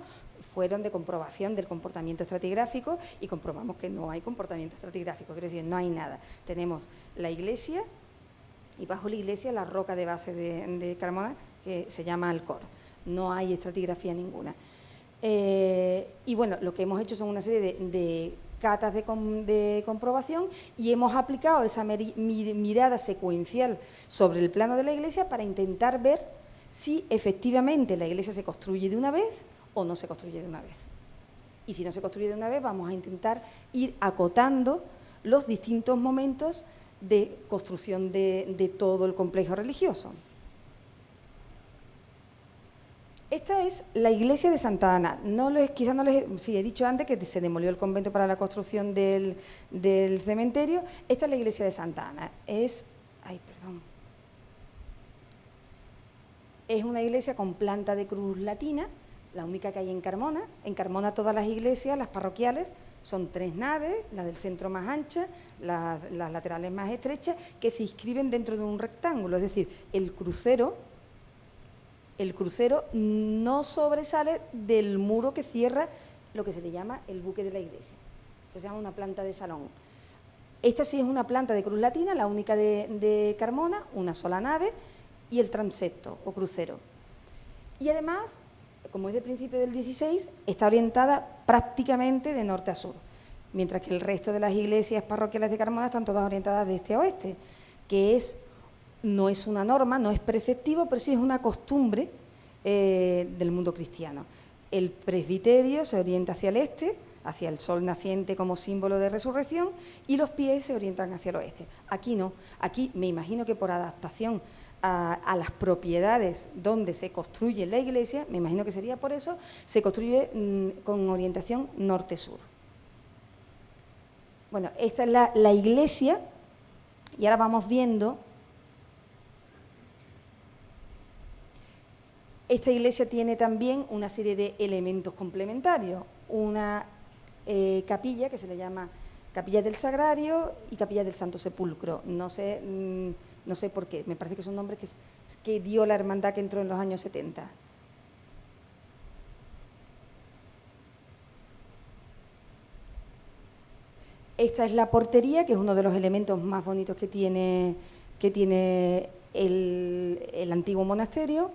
fueron de comprobación del comportamiento estratigráfico, y comprobamos que no hay comportamiento estratigráfico, quiere decir, no hay nada. Tenemos la iglesia y bajo la iglesia la roca de base de Carmona, que se llama Alcor. No hay estratigrafía ninguna. Y bueno, lo que hemos hecho son una serie de catas de comprobación, y hemos aplicado esa mirada secuencial sobre el plano de la iglesia para intentar ver si efectivamente la iglesia se construye de una vez o no se construye de una vez. Y si no se construye de una vez, vamos a intentar ir acotando los distintos momentos de construcción de todo el complejo religioso. Esta es la iglesia de Santa Ana. Sí, he dicho antes que se demolió el convento para la construcción del cementerio. Esta es la iglesia de Santa Ana. Es una iglesia con planta de cruz latina, la única que hay en Carmona. En Carmona todas las iglesias, las parroquiales, son 3 naves, la del centro más ancha, las laterales más estrechas, que se inscriben dentro de un rectángulo. Es decir, el crucero no sobresale del muro que cierra lo que se le llama el buque de la iglesia. Eso se llama una planta de salón. Esta sí es una planta de cruz latina, la única de Carmona, una sola nave, y el transepto o crucero. Y además, como es de principio del 16, está orientada prácticamente de norte a sur, mientras que el resto de las iglesias parroquiales de Carmona están todas orientadas de este a oeste, que no es una norma, no es preceptivo, pero sí es una costumbre del mundo cristiano. El presbiterio se orienta hacia el este, hacia el sol naciente como símbolo de resurrección, y los pies se orientan hacia el oeste. Aquí no, aquí me imagino que por adaptación a las propiedades donde se construye la iglesia, me imagino que sería por eso, se construye con orientación norte-sur. Bueno, esta es la iglesia, y ahora vamos viendo. Esta iglesia tiene también una serie de elementos complementarios, una capilla que se le llama Capilla del Sagrario y Capilla del Santo Sepulcro. No sé por qué, me parece que son nombres que dio la hermandad que entró en los años 70. Esta es la portería, que es uno de los elementos más bonitos que tiene el antiguo monasterio.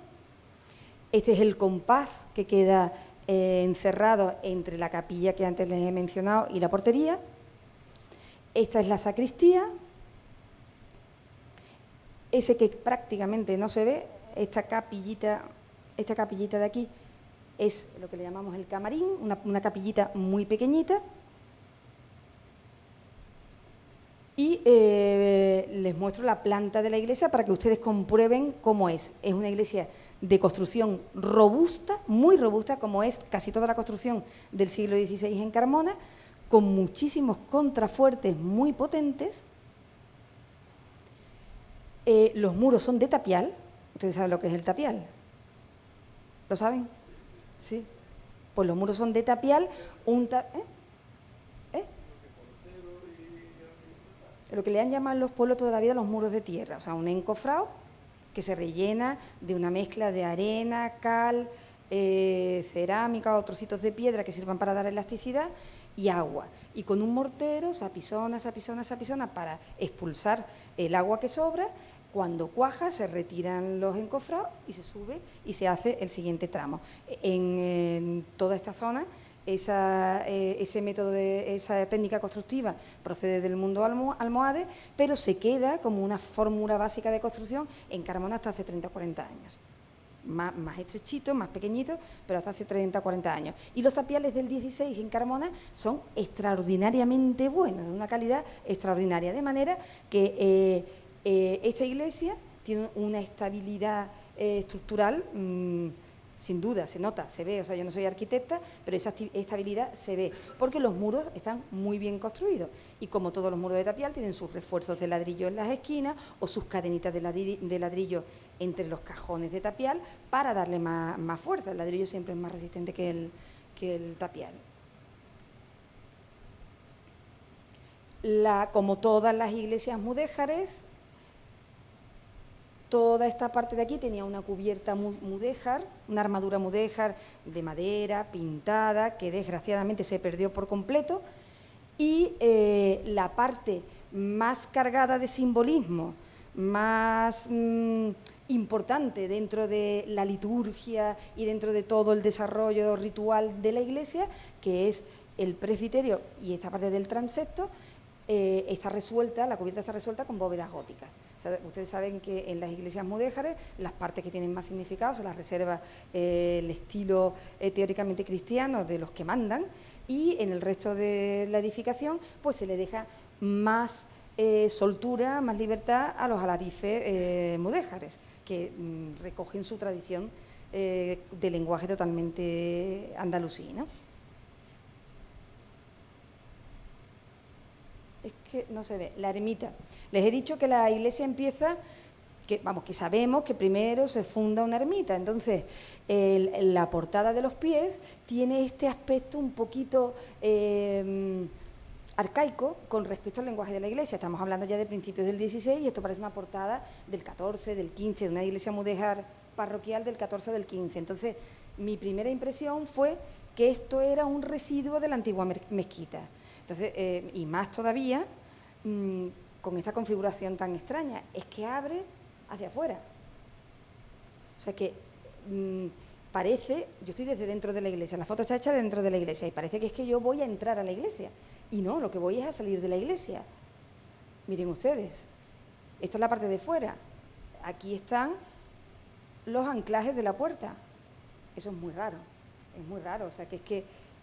Este es el compás que queda encerrado entre la capilla que antes les he mencionado y la portería. Esta es la sacristía. ese que prácticamente no se ve, esta capillita de aquí, es lo que le llamamos el camarín, una capillita muy pequeñita. Y les muestro la planta de la iglesia para que ustedes comprueben cómo es. Es una iglesia de construcción robusta, muy robusta, como es casi toda la construcción del siglo XVI en Carmona, con muchísimos contrafuertes muy potentes. Los muros son de tapial. ¿Ustedes saben lo que es el tapial? ¿Lo saben? Sí. Pues los muros son de tapial. Lo que le han llamado los pueblos toda la vida los muros de tierra, o sea, un encofrado que se rellena de una mezcla de arena, cal, cerámica o trocitos de piedra que sirvan para dar elasticidad y agua. Y con un mortero se apisona para expulsar el agua que sobra. Cuando cuaja se retiran los encofrados y se sube y se hace el siguiente tramo. En toda esta zona ese método, esa técnica constructiva procede del mundo almohade, pero se queda como una fórmula básica de construcción en Carmona hasta hace 30 o 40 años. Más estrechito, más pequeñito, pero hasta hace 30 o 40 años. Y los tapiales del 16 en Carmona son extraordinariamente buenos, de una calidad extraordinaria, de manera que esta iglesia tiene una estabilidad estructural. Sin duda, se nota, se ve, o sea, yo no soy arquitecta, pero esa estabilidad se ve, porque los muros están muy bien construidos y como todos los muros de tapial tienen sus refuerzos de ladrillo en las esquinas o sus cadenitas de ladrillo entre los cajones de tapial para darle más fuerza. El ladrillo siempre es más resistente que el tapial. Como todas las iglesias mudéjares, toda esta parte de aquí tenía una cubierta mudéjar, una armadura mudéjar de madera, pintada, que desgraciadamente se perdió por completo, y la parte más cargada de simbolismo, más importante dentro de la liturgia y dentro de todo el desarrollo ritual de la iglesia, que es el presbiterio y esta parte del transepto, está resuelta, la cubierta está resuelta con bóvedas góticas. O sea, ustedes saben que en las iglesias mudéjares las partes que tienen más significado se las reserva el estilo teóricamente cristiano de los que mandan, y en el resto de la edificación pues se le deja más soltura, más libertad a los alarifes mudéjares, que recogen su tradición de lenguaje totalmente andalusí, ¿no? Es que no se ve, la ermita. Les he dicho que la iglesia empieza, que sabemos que primero se funda una ermita, entonces la portada de los pies tiene este aspecto un poquito arcaico con respecto al lenguaje de la iglesia. Estamos hablando ya de principios del 16 y esto parece una portada del 14, del 15, de una iglesia mudéjar parroquial del 14 o del 15. Entonces, mi primera impresión fue que esto era un residuo de la antigua mezquita. Entonces, y más todavía, con esta configuración tan extraña, es que abre hacia afuera. O sea que parece, yo estoy desde dentro de la iglesia, la foto está hecha dentro de la iglesia y parece que es que yo voy a entrar a la iglesia. Y no, lo que voy es a salir de la iglesia. Miren ustedes, esta es la parte de fuera. Aquí están los anclajes de la puerta. Eso es muy raro, o sea que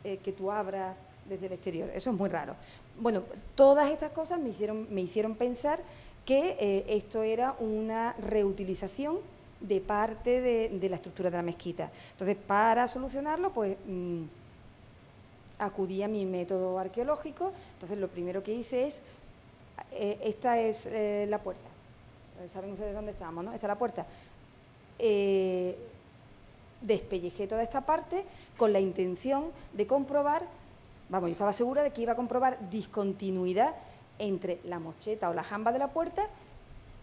es que tú abras desde el exterior, eso es muy raro. Bueno, todas estas cosas me hicieron pensar que esto era una reutilización de parte de la estructura de la mezquita. Entonces, para solucionarlo, pues acudí a mi método arqueológico. Entonces, lo primero que hice es, esta es la puerta. ¿Saben ustedes dónde estamos, no? Esta es la puerta. Despellejé toda esta parte con la intención de comprobar, yo estaba segura de que iba a comprobar discontinuidad entre la mocheta o la jamba de la puerta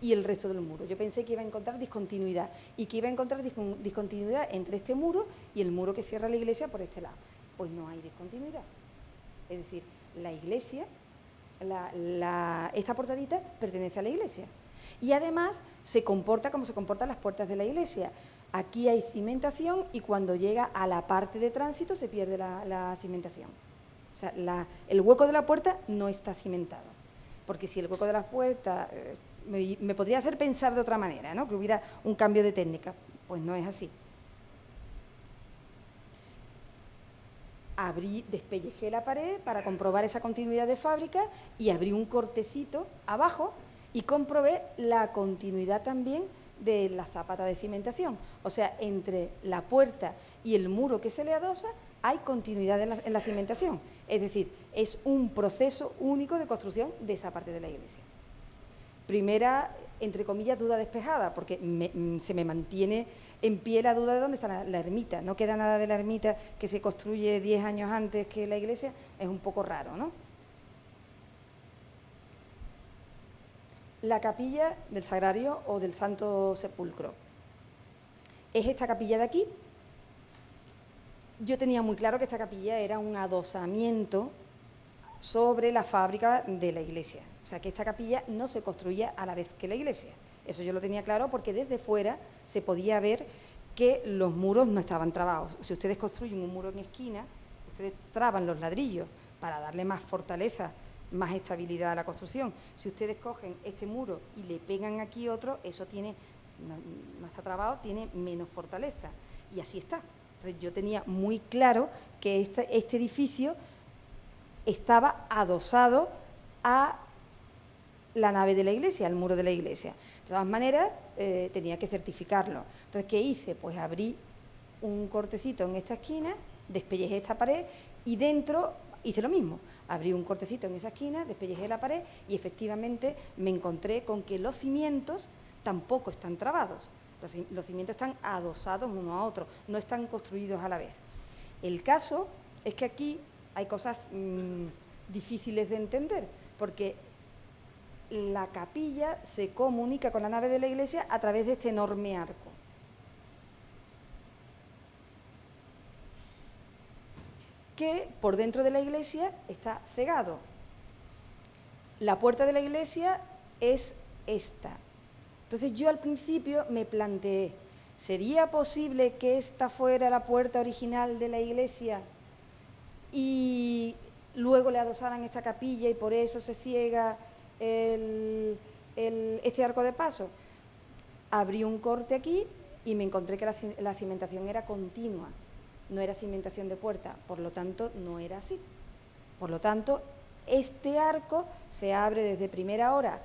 y el resto del muro. Yo pensé que iba a encontrar discontinuidad y que iba a encontrar discontinuidad entre este muro y el muro que cierra la iglesia por este lado. Pues no hay discontinuidad. Es decir, la iglesia, esta portadita pertenece a la iglesia. Y además se comporta como se comportan las puertas de la iglesia. Aquí hay cimentación y cuando llega a la parte de tránsito se pierde la cimentación. O sea, el hueco de la puerta no está cimentado. Porque si el hueco de la puerta me podría hacer pensar de otra manera, ¿no? Que hubiera un cambio de técnica. Pues no es así. Despellejé la pared para comprobar esa continuidad de fábrica y abrí un cortecito abajo y comprobé la continuidad también de la zapata de cimentación. O sea, entre la puerta y el muro que se le adosa hay continuidad en la cimentación. Es decir, es un proceso único de construcción de esa parte de la iglesia. Primera, entre comillas, duda despejada, porque se me mantiene en pie la duda de dónde está la ermita. No queda nada de la ermita que se construye 10 años antes que la iglesia. Es un poco raro, ¿no? La capilla del Sagrario o del Santo Sepulcro. Es esta capilla de aquí. Yo tenía muy claro que esta capilla era un adosamiento sobre la fábrica de la iglesia. O sea, que esta capilla no se construía a la vez que la iglesia. Eso yo lo tenía claro porque desde fuera se podía ver que los muros no estaban trabados. Si ustedes construyen un muro en esquina, ustedes traban los ladrillos para darle más fortaleza, más estabilidad a la construcción. Si ustedes cogen este muro y le pegan aquí otro, eso no está trabado, tiene menos fortaleza. Y así está. Entonces yo tenía muy claro que este edificio estaba adosado a la nave de la iglesia, al muro de la iglesia. De todas maneras, tenía que certificarlo. Entonces, ¿qué hice? Pues abrí un cortecito en esta esquina, despellejé esta pared y dentro hice lo mismo. Abrí un cortecito en esa esquina, despellejé la pared y efectivamente me encontré con que los cimientos tampoco están trabados. Los cimientos están adosados uno a otro, no están construidos a la vez. El caso es que aquí hay cosas difíciles de entender, porque la capilla se comunica con la nave de la iglesia a través de este enorme arco. Que por dentro de la iglesia está cegado. La puerta de la iglesia es esta. Entonces yo al principio me planteé, ¿sería posible que esta fuera la puerta original de la iglesia y luego le adosaran esta capilla y por eso se ciega este arco de paso? Abrí un corte aquí y me encontré que la cimentación era continua, no era cimentación de puerta, por lo tanto no era así. Por lo tanto, este arco se abre desde primera hora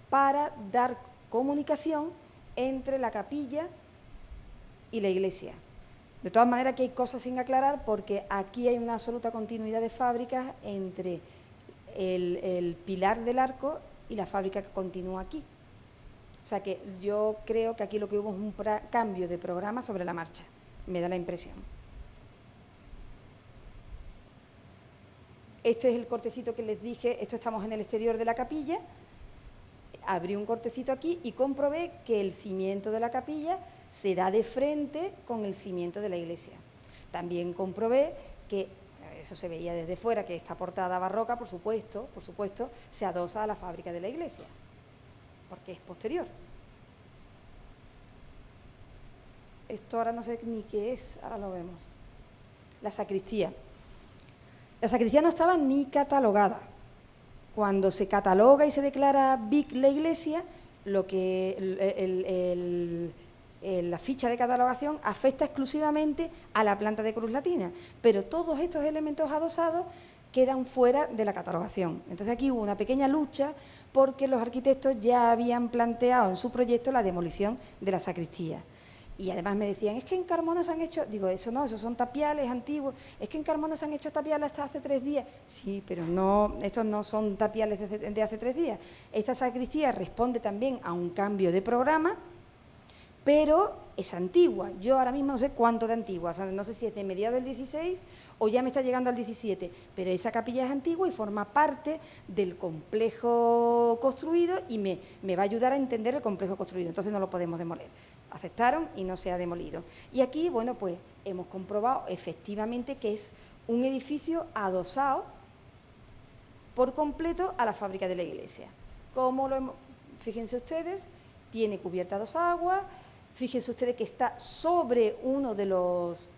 para dar comunicación entre la capilla y la iglesia. De todas maneras, aquí hay cosas sin aclarar porque aquí hay una absoluta continuidad de fábricas entre el pilar del arco y la fábrica que continúa aquí. O sea que yo creo que aquí lo que hubo es un cambio de programa sobre la marcha, me da la impresión. Este es el cortecito que les dije, esto estamos en el exterior de la capilla. Abrí un cortecito aquí y comprobé que el cimiento de la capilla se da de frente con el cimiento de la iglesia. También comprobé que, eso se veía desde fuera, que esta portada barroca, por supuesto, se adosa a la fábrica de la iglesia, porque es posterior. Esto ahora no sé ni qué es, ahora lo vemos. La sacristía. La sacristía no estaba ni catalogada. Cuando se cataloga y se declara BIC la iglesia, lo que la ficha de catalogación afecta exclusivamente a la planta de cruz latina, pero todos estos elementos adosados quedan fuera de la catalogación. Entonces aquí hubo una pequeña lucha porque los arquitectos ya habían planteado en su proyecto la demolición de la sacristía. Y además me decían, es que en Carmona se han hecho, digo, eso no, esos son tapiales antiguos, es que en Carmona se han hecho tapiales hasta hace 3 días. Sí, pero no, estos no son tapiales de hace 3 días. Esta sacristía responde también a un cambio de programa, pero es antigua. Yo ahora mismo no sé cuánto de antigua, o sea, no sé si es de mediados del 16 o ya me está llegando al 17, pero esa capilla es antigua y forma parte del complejo construido y me va a ayudar a entender el complejo construido, entonces no lo podemos demoler. Aceptaron y no se ha demolido. Y aquí, bueno, pues hemos comprobado efectivamente que es un edificio adosado por completo a la fábrica de la iglesia. Fíjense ustedes, tiene cubierta a 2 aguas, fíjense ustedes que está sobre uno de los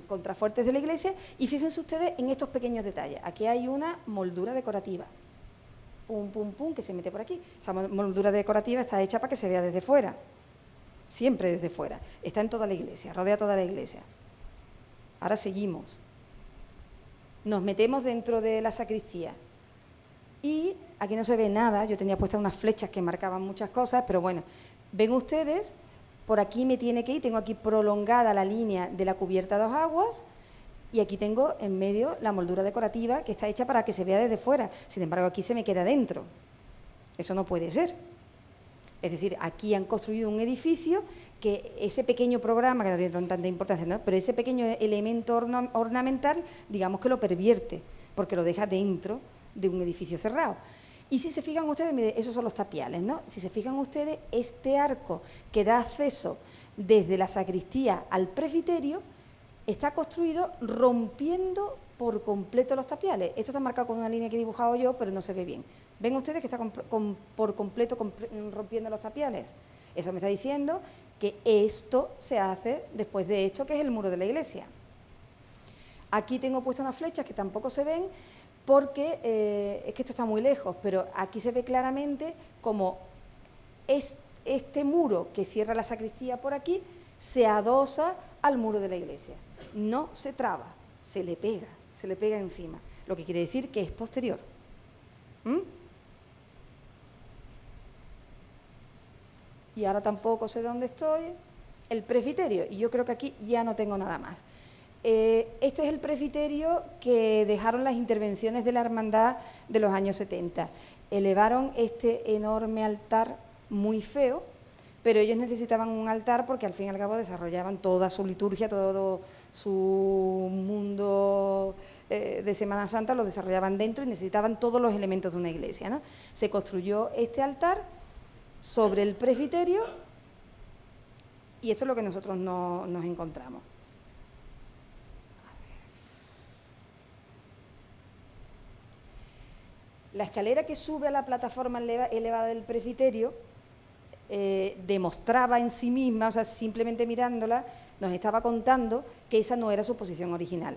contrafuertes de la iglesia y fíjense ustedes en estos pequeños detalles. Aquí hay una moldura decorativa. pum, pum, pum, que se mete por aquí. Esa moldura decorativa está hecha para que se vea desde fuera, siempre desde fuera. Está en toda la iglesia, rodea toda la iglesia. Ahora seguimos. Nos metemos dentro de la sacristía y aquí no se ve nada. Yo tenía puestas unas flechas que marcaban muchas cosas, pero bueno, ven ustedes, por aquí me tiene que ir, tengo aquí prolongada la línea de la cubierta a 2 aguas y aquí tengo en medio la moldura decorativa que está hecha para que se vea desde fuera. Sin embargo, aquí se me queda dentro. Eso no puede ser. Es decir, aquí han construido un edificio que ese pequeño programa, que no tiene tanta importancia, ¿no?, pero ese pequeño elemento ornamental, digamos que lo pervierte, porque lo deja dentro de un edificio cerrado. Y si se fijan ustedes, miren, esos son los tapiales, ¿no? Si se fijan ustedes, este arco que da acceso desde la sacristía al presbiterio está construido rompiendo por completo los tapiales. Esto está marcado con una línea que he dibujado yo, pero no se ve bien. ¿Ven ustedes que está por completo rompiendo los tapiales? Eso me está diciendo que esto se hace después de esto, que es el muro de la iglesia. Aquí tengo puestas unas flechas que tampoco se ven porque es que esto está muy lejos, pero aquí se ve claramente como este muro que cierra la sacristía por aquí se adosa al muro de la iglesia. No se traba, se le pega encima, lo que quiere decir que es posterior. Y ahora tampoco sé dónde estoy, el presbiterio, y yo creo que aquí ya no tengo nada más. Este es el presbiterio que dejaron las intervenciones de la hermandad de los años 70. Elevaron este enorme altar muy feo, pero ellos necesitaban un altar porque al fin y al cabo desarrollaban toda su liturgia, todo su mundo de Semana Santa lo desarrollaban dentro y necesitaban todos los elementos de una iglesia, ¿no? Se construyó este altar sobre el presbiterio y esto es lo que nosotros nos encontramos. La escalera que sube a la plataforma elevada del presbiterio demostraba en sí misma, o sea, simplemente mirándola, nos estaba contando que esa no era su posición original.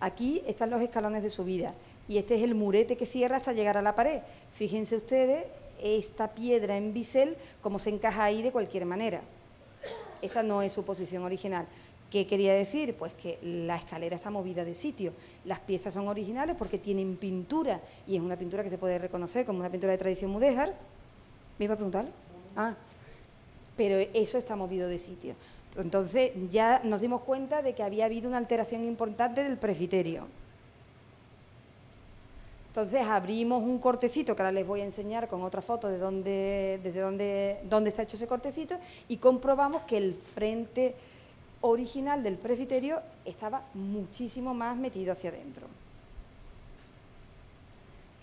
Aquí están los escalones de subida y este es el murete que cierra hasta llegar a la pared. Fíjense ustedes esta piedra en bisel, cómo se encaja ahí de cualquier manera. Esa no es su posición original. ¿Qué quería decir? Pues que la escalera está movida de sitio. Las piezas son originales porque tienen pintura y es una pintura que se puede reconocer como una pintura de tradición mudéjar. ¿Me iba a preguntar? Pero eso está movido de sitio. Entonces ya nos dimos cuenta de que había habido una alteración importante del presbiterio. Entonces abrimos un cortecito que ahora les voy a enseñar con otra foto de dónde está hecho ese cortecito y comprobamos que el frente original del presbiterio estaba muchísimo más metido hacia adentro.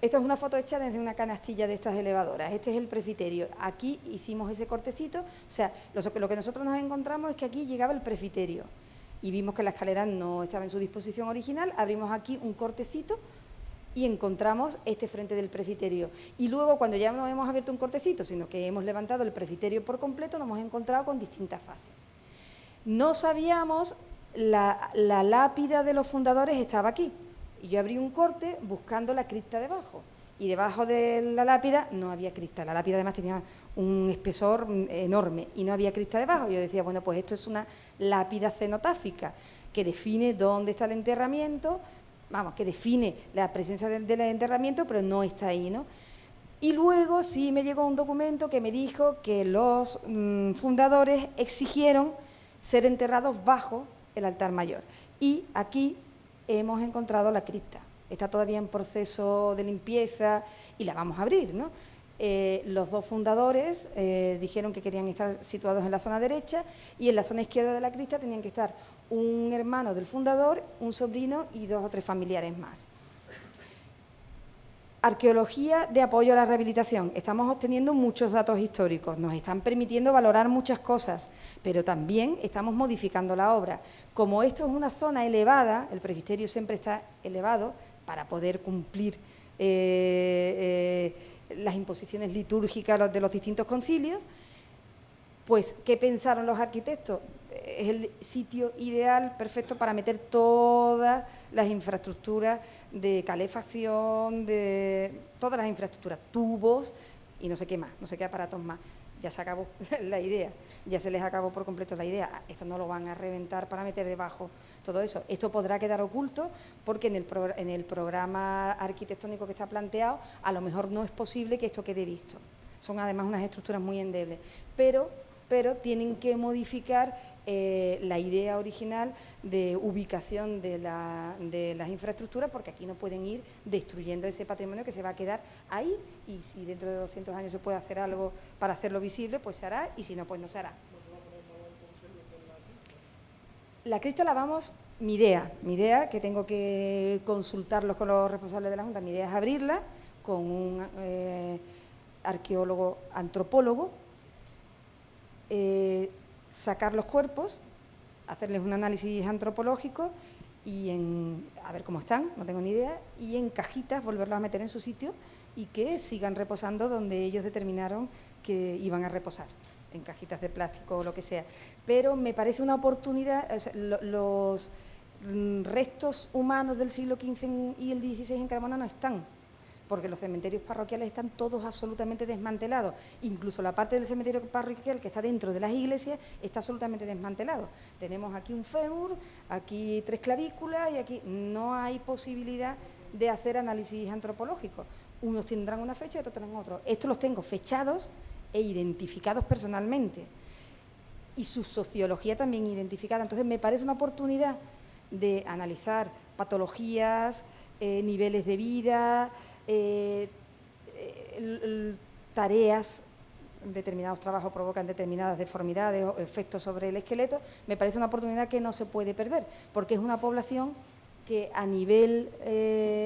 Esta es una foto hecha desde una canastilla de estas elevadoras. Este es el presbiterio. Aquí hicimos ese cortecito, o sea, lo que nosotros nos encontramos es que aquí llegaba el presbiterio y vimos que la escalera no estaba en su disposición original, abrimos aquí un cortecito y encontramos este frente del presbiterio. Y luego, cuando ya no hemos abierto un cortecito, sino que hemos levantado el presbiterio por completo, nos hemos encontrado con distintas fases. No sabíamos, la lápida de los fundadores estaba aquí. Y yo abrí un corte buscando la cripta debajo. Y debajo de la lápida no había cripta. La lápida además tenía un espesor enorme y no había cripta debajo. Yo decía, bueno, pues esto es una lápida cenotáfica que define dónde está el enterramiento, vamos, que define la presencia del enterramiento, pero no está ahí, ¿no? Y luego sí me llegó un documento que me dijo que los fundadores exigieron ser enterrados bajo el altar mayor. Y aquí hemos encontrado la cripta. Está todavía en proceso de limpieza y la vamos a abrir, ¿no? Los dos fundadores dijeron que querían estar situados en la zona derecha y en la zona izquierda de la cripta tenían que estar un hermano del fundador, un sobrino y 2 o 3 familiares más. Arqueología de apoyo a la rehabilitación. Estamos obteniendo muchos datos históricos, nos están permitiendo valorar muchas cosas, pero también estamos modificando la obra. Como esto es una zona elevada, el presbiterio siempre está elevado para poder cumplir las imposiciones litúrgicas de los distintos concilios, pues, ¿qué pensaron los arquitectos? Es el sitio ideal, perfecto, para meter toda las infraestructuras de calefacción, de todas las infraestructuras, tubos y no sé qué más, no sé qué aparatos más. Ya se acabó la idea, ya se les acabó por completo la idea. Esto no lo van a reventar para meter debajo todo eso. Esto podrá quedar oculto porque en el programa arquitectónico que está planteado a lo mejor no es posible que esto quede visto. Son además unas estructuras muy endebles, pero tienen que modificar la idea original de ubicación de las infraestructuras, porque aquí no pueden ir destruyendo ese patrimonio que se va a quedar ahí, y si dentro de 200 años se puede hacer algo para hacerlo visible, pues se hará, y si no, pues no se hará. La crista la vamos, mi idea, que tengo que consultarlos con los responsables de la Junta, mi idea es abrirla con un arqueólogo, antropólogo, sacar los cuerpos, hacerles un análisis antropológico y a ver cómo están, no tengo ni idea, y en cajitas volverlos a meter en su sitio y que sigan reposando donde ellos determinaron que iban a reposar, en cajitas de plástico o lo que sea. Pero me parece una oportunidad, o sea, los restos humanos del siglo XV y el XVI en Carmona no están, porque los cementerios parroquiales están todos absolutamente desmantelados. Incluso la parte del cementerio parroquial que está dentro de las iglesias está absolutamente desmantelado. Tenemos aquí un fémur, aquí 3 clavículas y aquí no hay posibilidad de hacer análisis antropológicos. Unos tendrán una fecha y otros tendrán otro. Estos los tengo fechados e identificados personalmente y su sociología también identificada. Entonces me parece una oportunidad de analizar patologías, niveles de vida, tareas, determinados trabajos provocan determinadas deformidades o efectos sobre el esqueleto. Me parece una oportunidad que no se puede perder, porque es una población que a nivel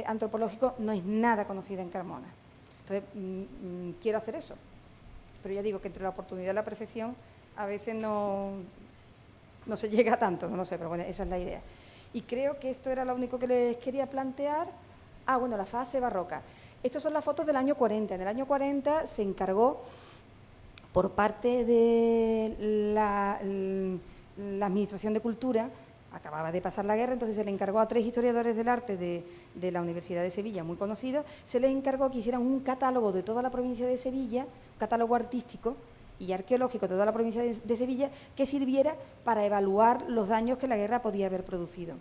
antropológico no es nada conocida en Carmona. Entonces, quiero hacer eso, pero ya digo que entre la oportunidad y la perfección a veces no se llega a tanto, no lo sé, pero bueno, esa es la idea. Y creo que esto era lo único que les quería plantear. Bueno, la fase barroca. Estas son las fotos del año 40. En el año 40 se encargó por parte de la Administración de Cultura, acababa de pasar la guerra, entonces se le encargó a 3 historiadores del arte de la Universidad de Sevilla, muy conocidos, se les encargó que hicieran un catálogo de toda la provincia de Sevilla, un catálogo artístico y arqueológico de toda la provincia de Sevilla, que sirviera para evaluar los daños que la guerra podía haber producido.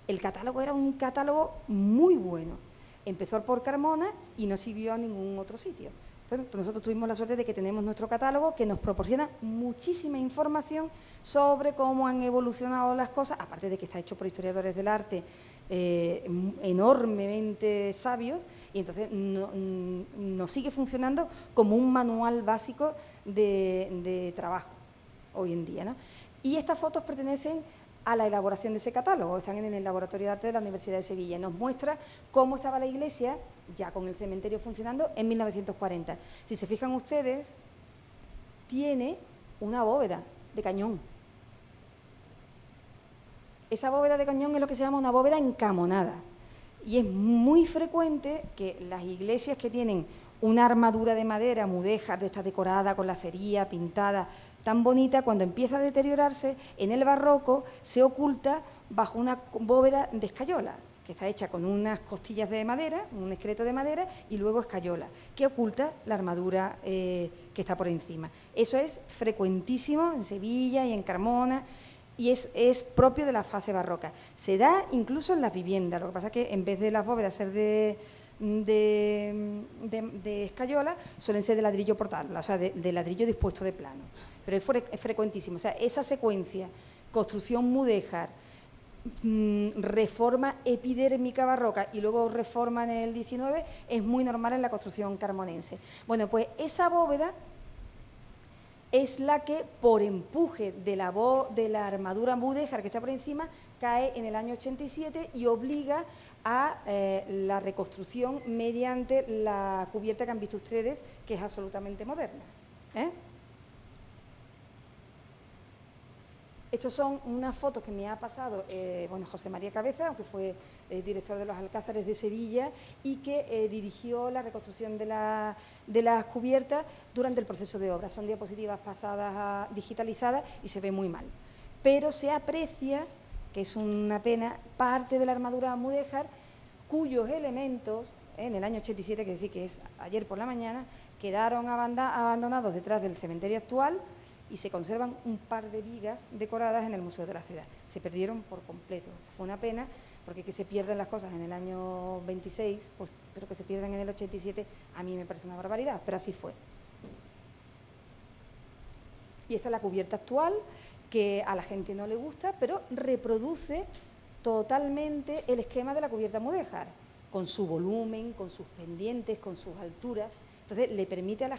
El catálogo era un catálogo muy bueno. Empezó por Carmona y no siguió a ningún otro sitio. Bueno, nosotros tuvimos la suerte de que tenemos nuestro catálogo que nos proporciona muchísima información sobre cómo han evolucionado las cosas, aparte de que está hecho por historiadores del arte enormemente sabios, y entonces nos sigue funcionando como un manual básico de trabajo hoy en día, ¿no? Y estas fotos pertenecen a la elaboración de ese catálogo, están en el Laboratorio de Arte de la Universidad de Sevilla. Nos muestra cómo estaba la iglesia, ya con el cementerio funcionando, en 1940. Si se fijan ustedes, tiene una bóveda de cañón. Esa bóveda de cañón es lo que se llama una bóveda encamonada. Y es muy frecuente que las iglesias que tienen una armadura de madera, mudéjar, de esta decorada, con lacería, pintada, tan bonita, cuando empieza a deteriorarse, en el barroco se oculta bajo una bóveda de escayola, que está hecha con unas costillas de madera, un esqueleto de madera, y luego escayola, que oculta la armadura que está por encima. Eso es frecuentísimo en Sevilla y en Carmona, y es propio de la fase barroca. Se da incluso en las viviendas, lo que pasa es que en vez de las bóvedas ser de escayola, suelen ser de ladrillo portable, o sea, de ladrillo dispuesto de plano. Pero es frecuentísimo. O sea, esa secuencia, construcción mudéjar, reforma epidérmica barroca y luego reforma en el 19, es muy normal en la construcción carmonense. Bueno, pues esa bóveda es la que, por empuje de la armadura mudéjar que está por encima, cae en el año 87 y obliga a la reconstrucción mediante la cubierta que han visto ustedes, que es absolutamente moderna. Estas son unas fotos que me ha pasado José María Cabeza, aunque fue director de los Alcázares de Sevilla y que dirigió la reconstrucción de las cubiertas durante el proceso de obra. Son diapositivas pasadas digitalizadas y se ve muy mal. Pero se aprecia que es una pena, parte de la armadura mudéjar, cuyos elementos, en el año 87, que decir que es ayer por la mañana, quedaron abandonados detrás del cementerio actual y se conservan un par de vigas decoradas en el Museo de la Ciudad. Se perdieron por completo. Fue una pena, porque que se pierden las cosas en el año 26, pues, pero que se pierdan en el 87, a mí me parece una barbaridad, pero así fue. Y esta es la cubierta actual, que a la gente no le gusta, pero reproduce totalmente el esquema de la cubierta mudéjar, con su volumen, con sus pendientes, con sus alturas. Entonces, le permite a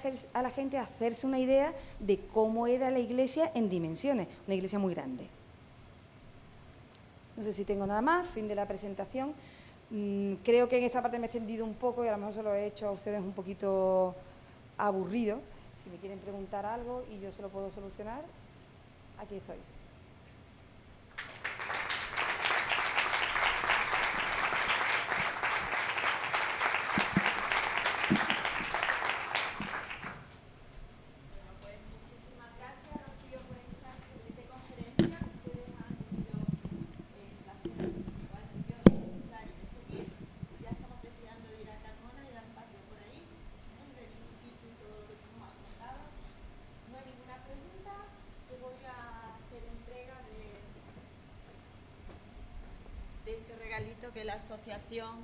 la gente hacerse una idea de cómo era la iglesia en dimensiones, una iglesia muy grande. No sé si tengo nada más, fin de la presentación. Creo que en esta parte me he extendido un poco y a lo mejor se lo he hecho a ustedes un poquito aburrido. Si me quieren preguntar algo y yo se lo puedo solucionar, aquí estoy. De este regalito que la asociación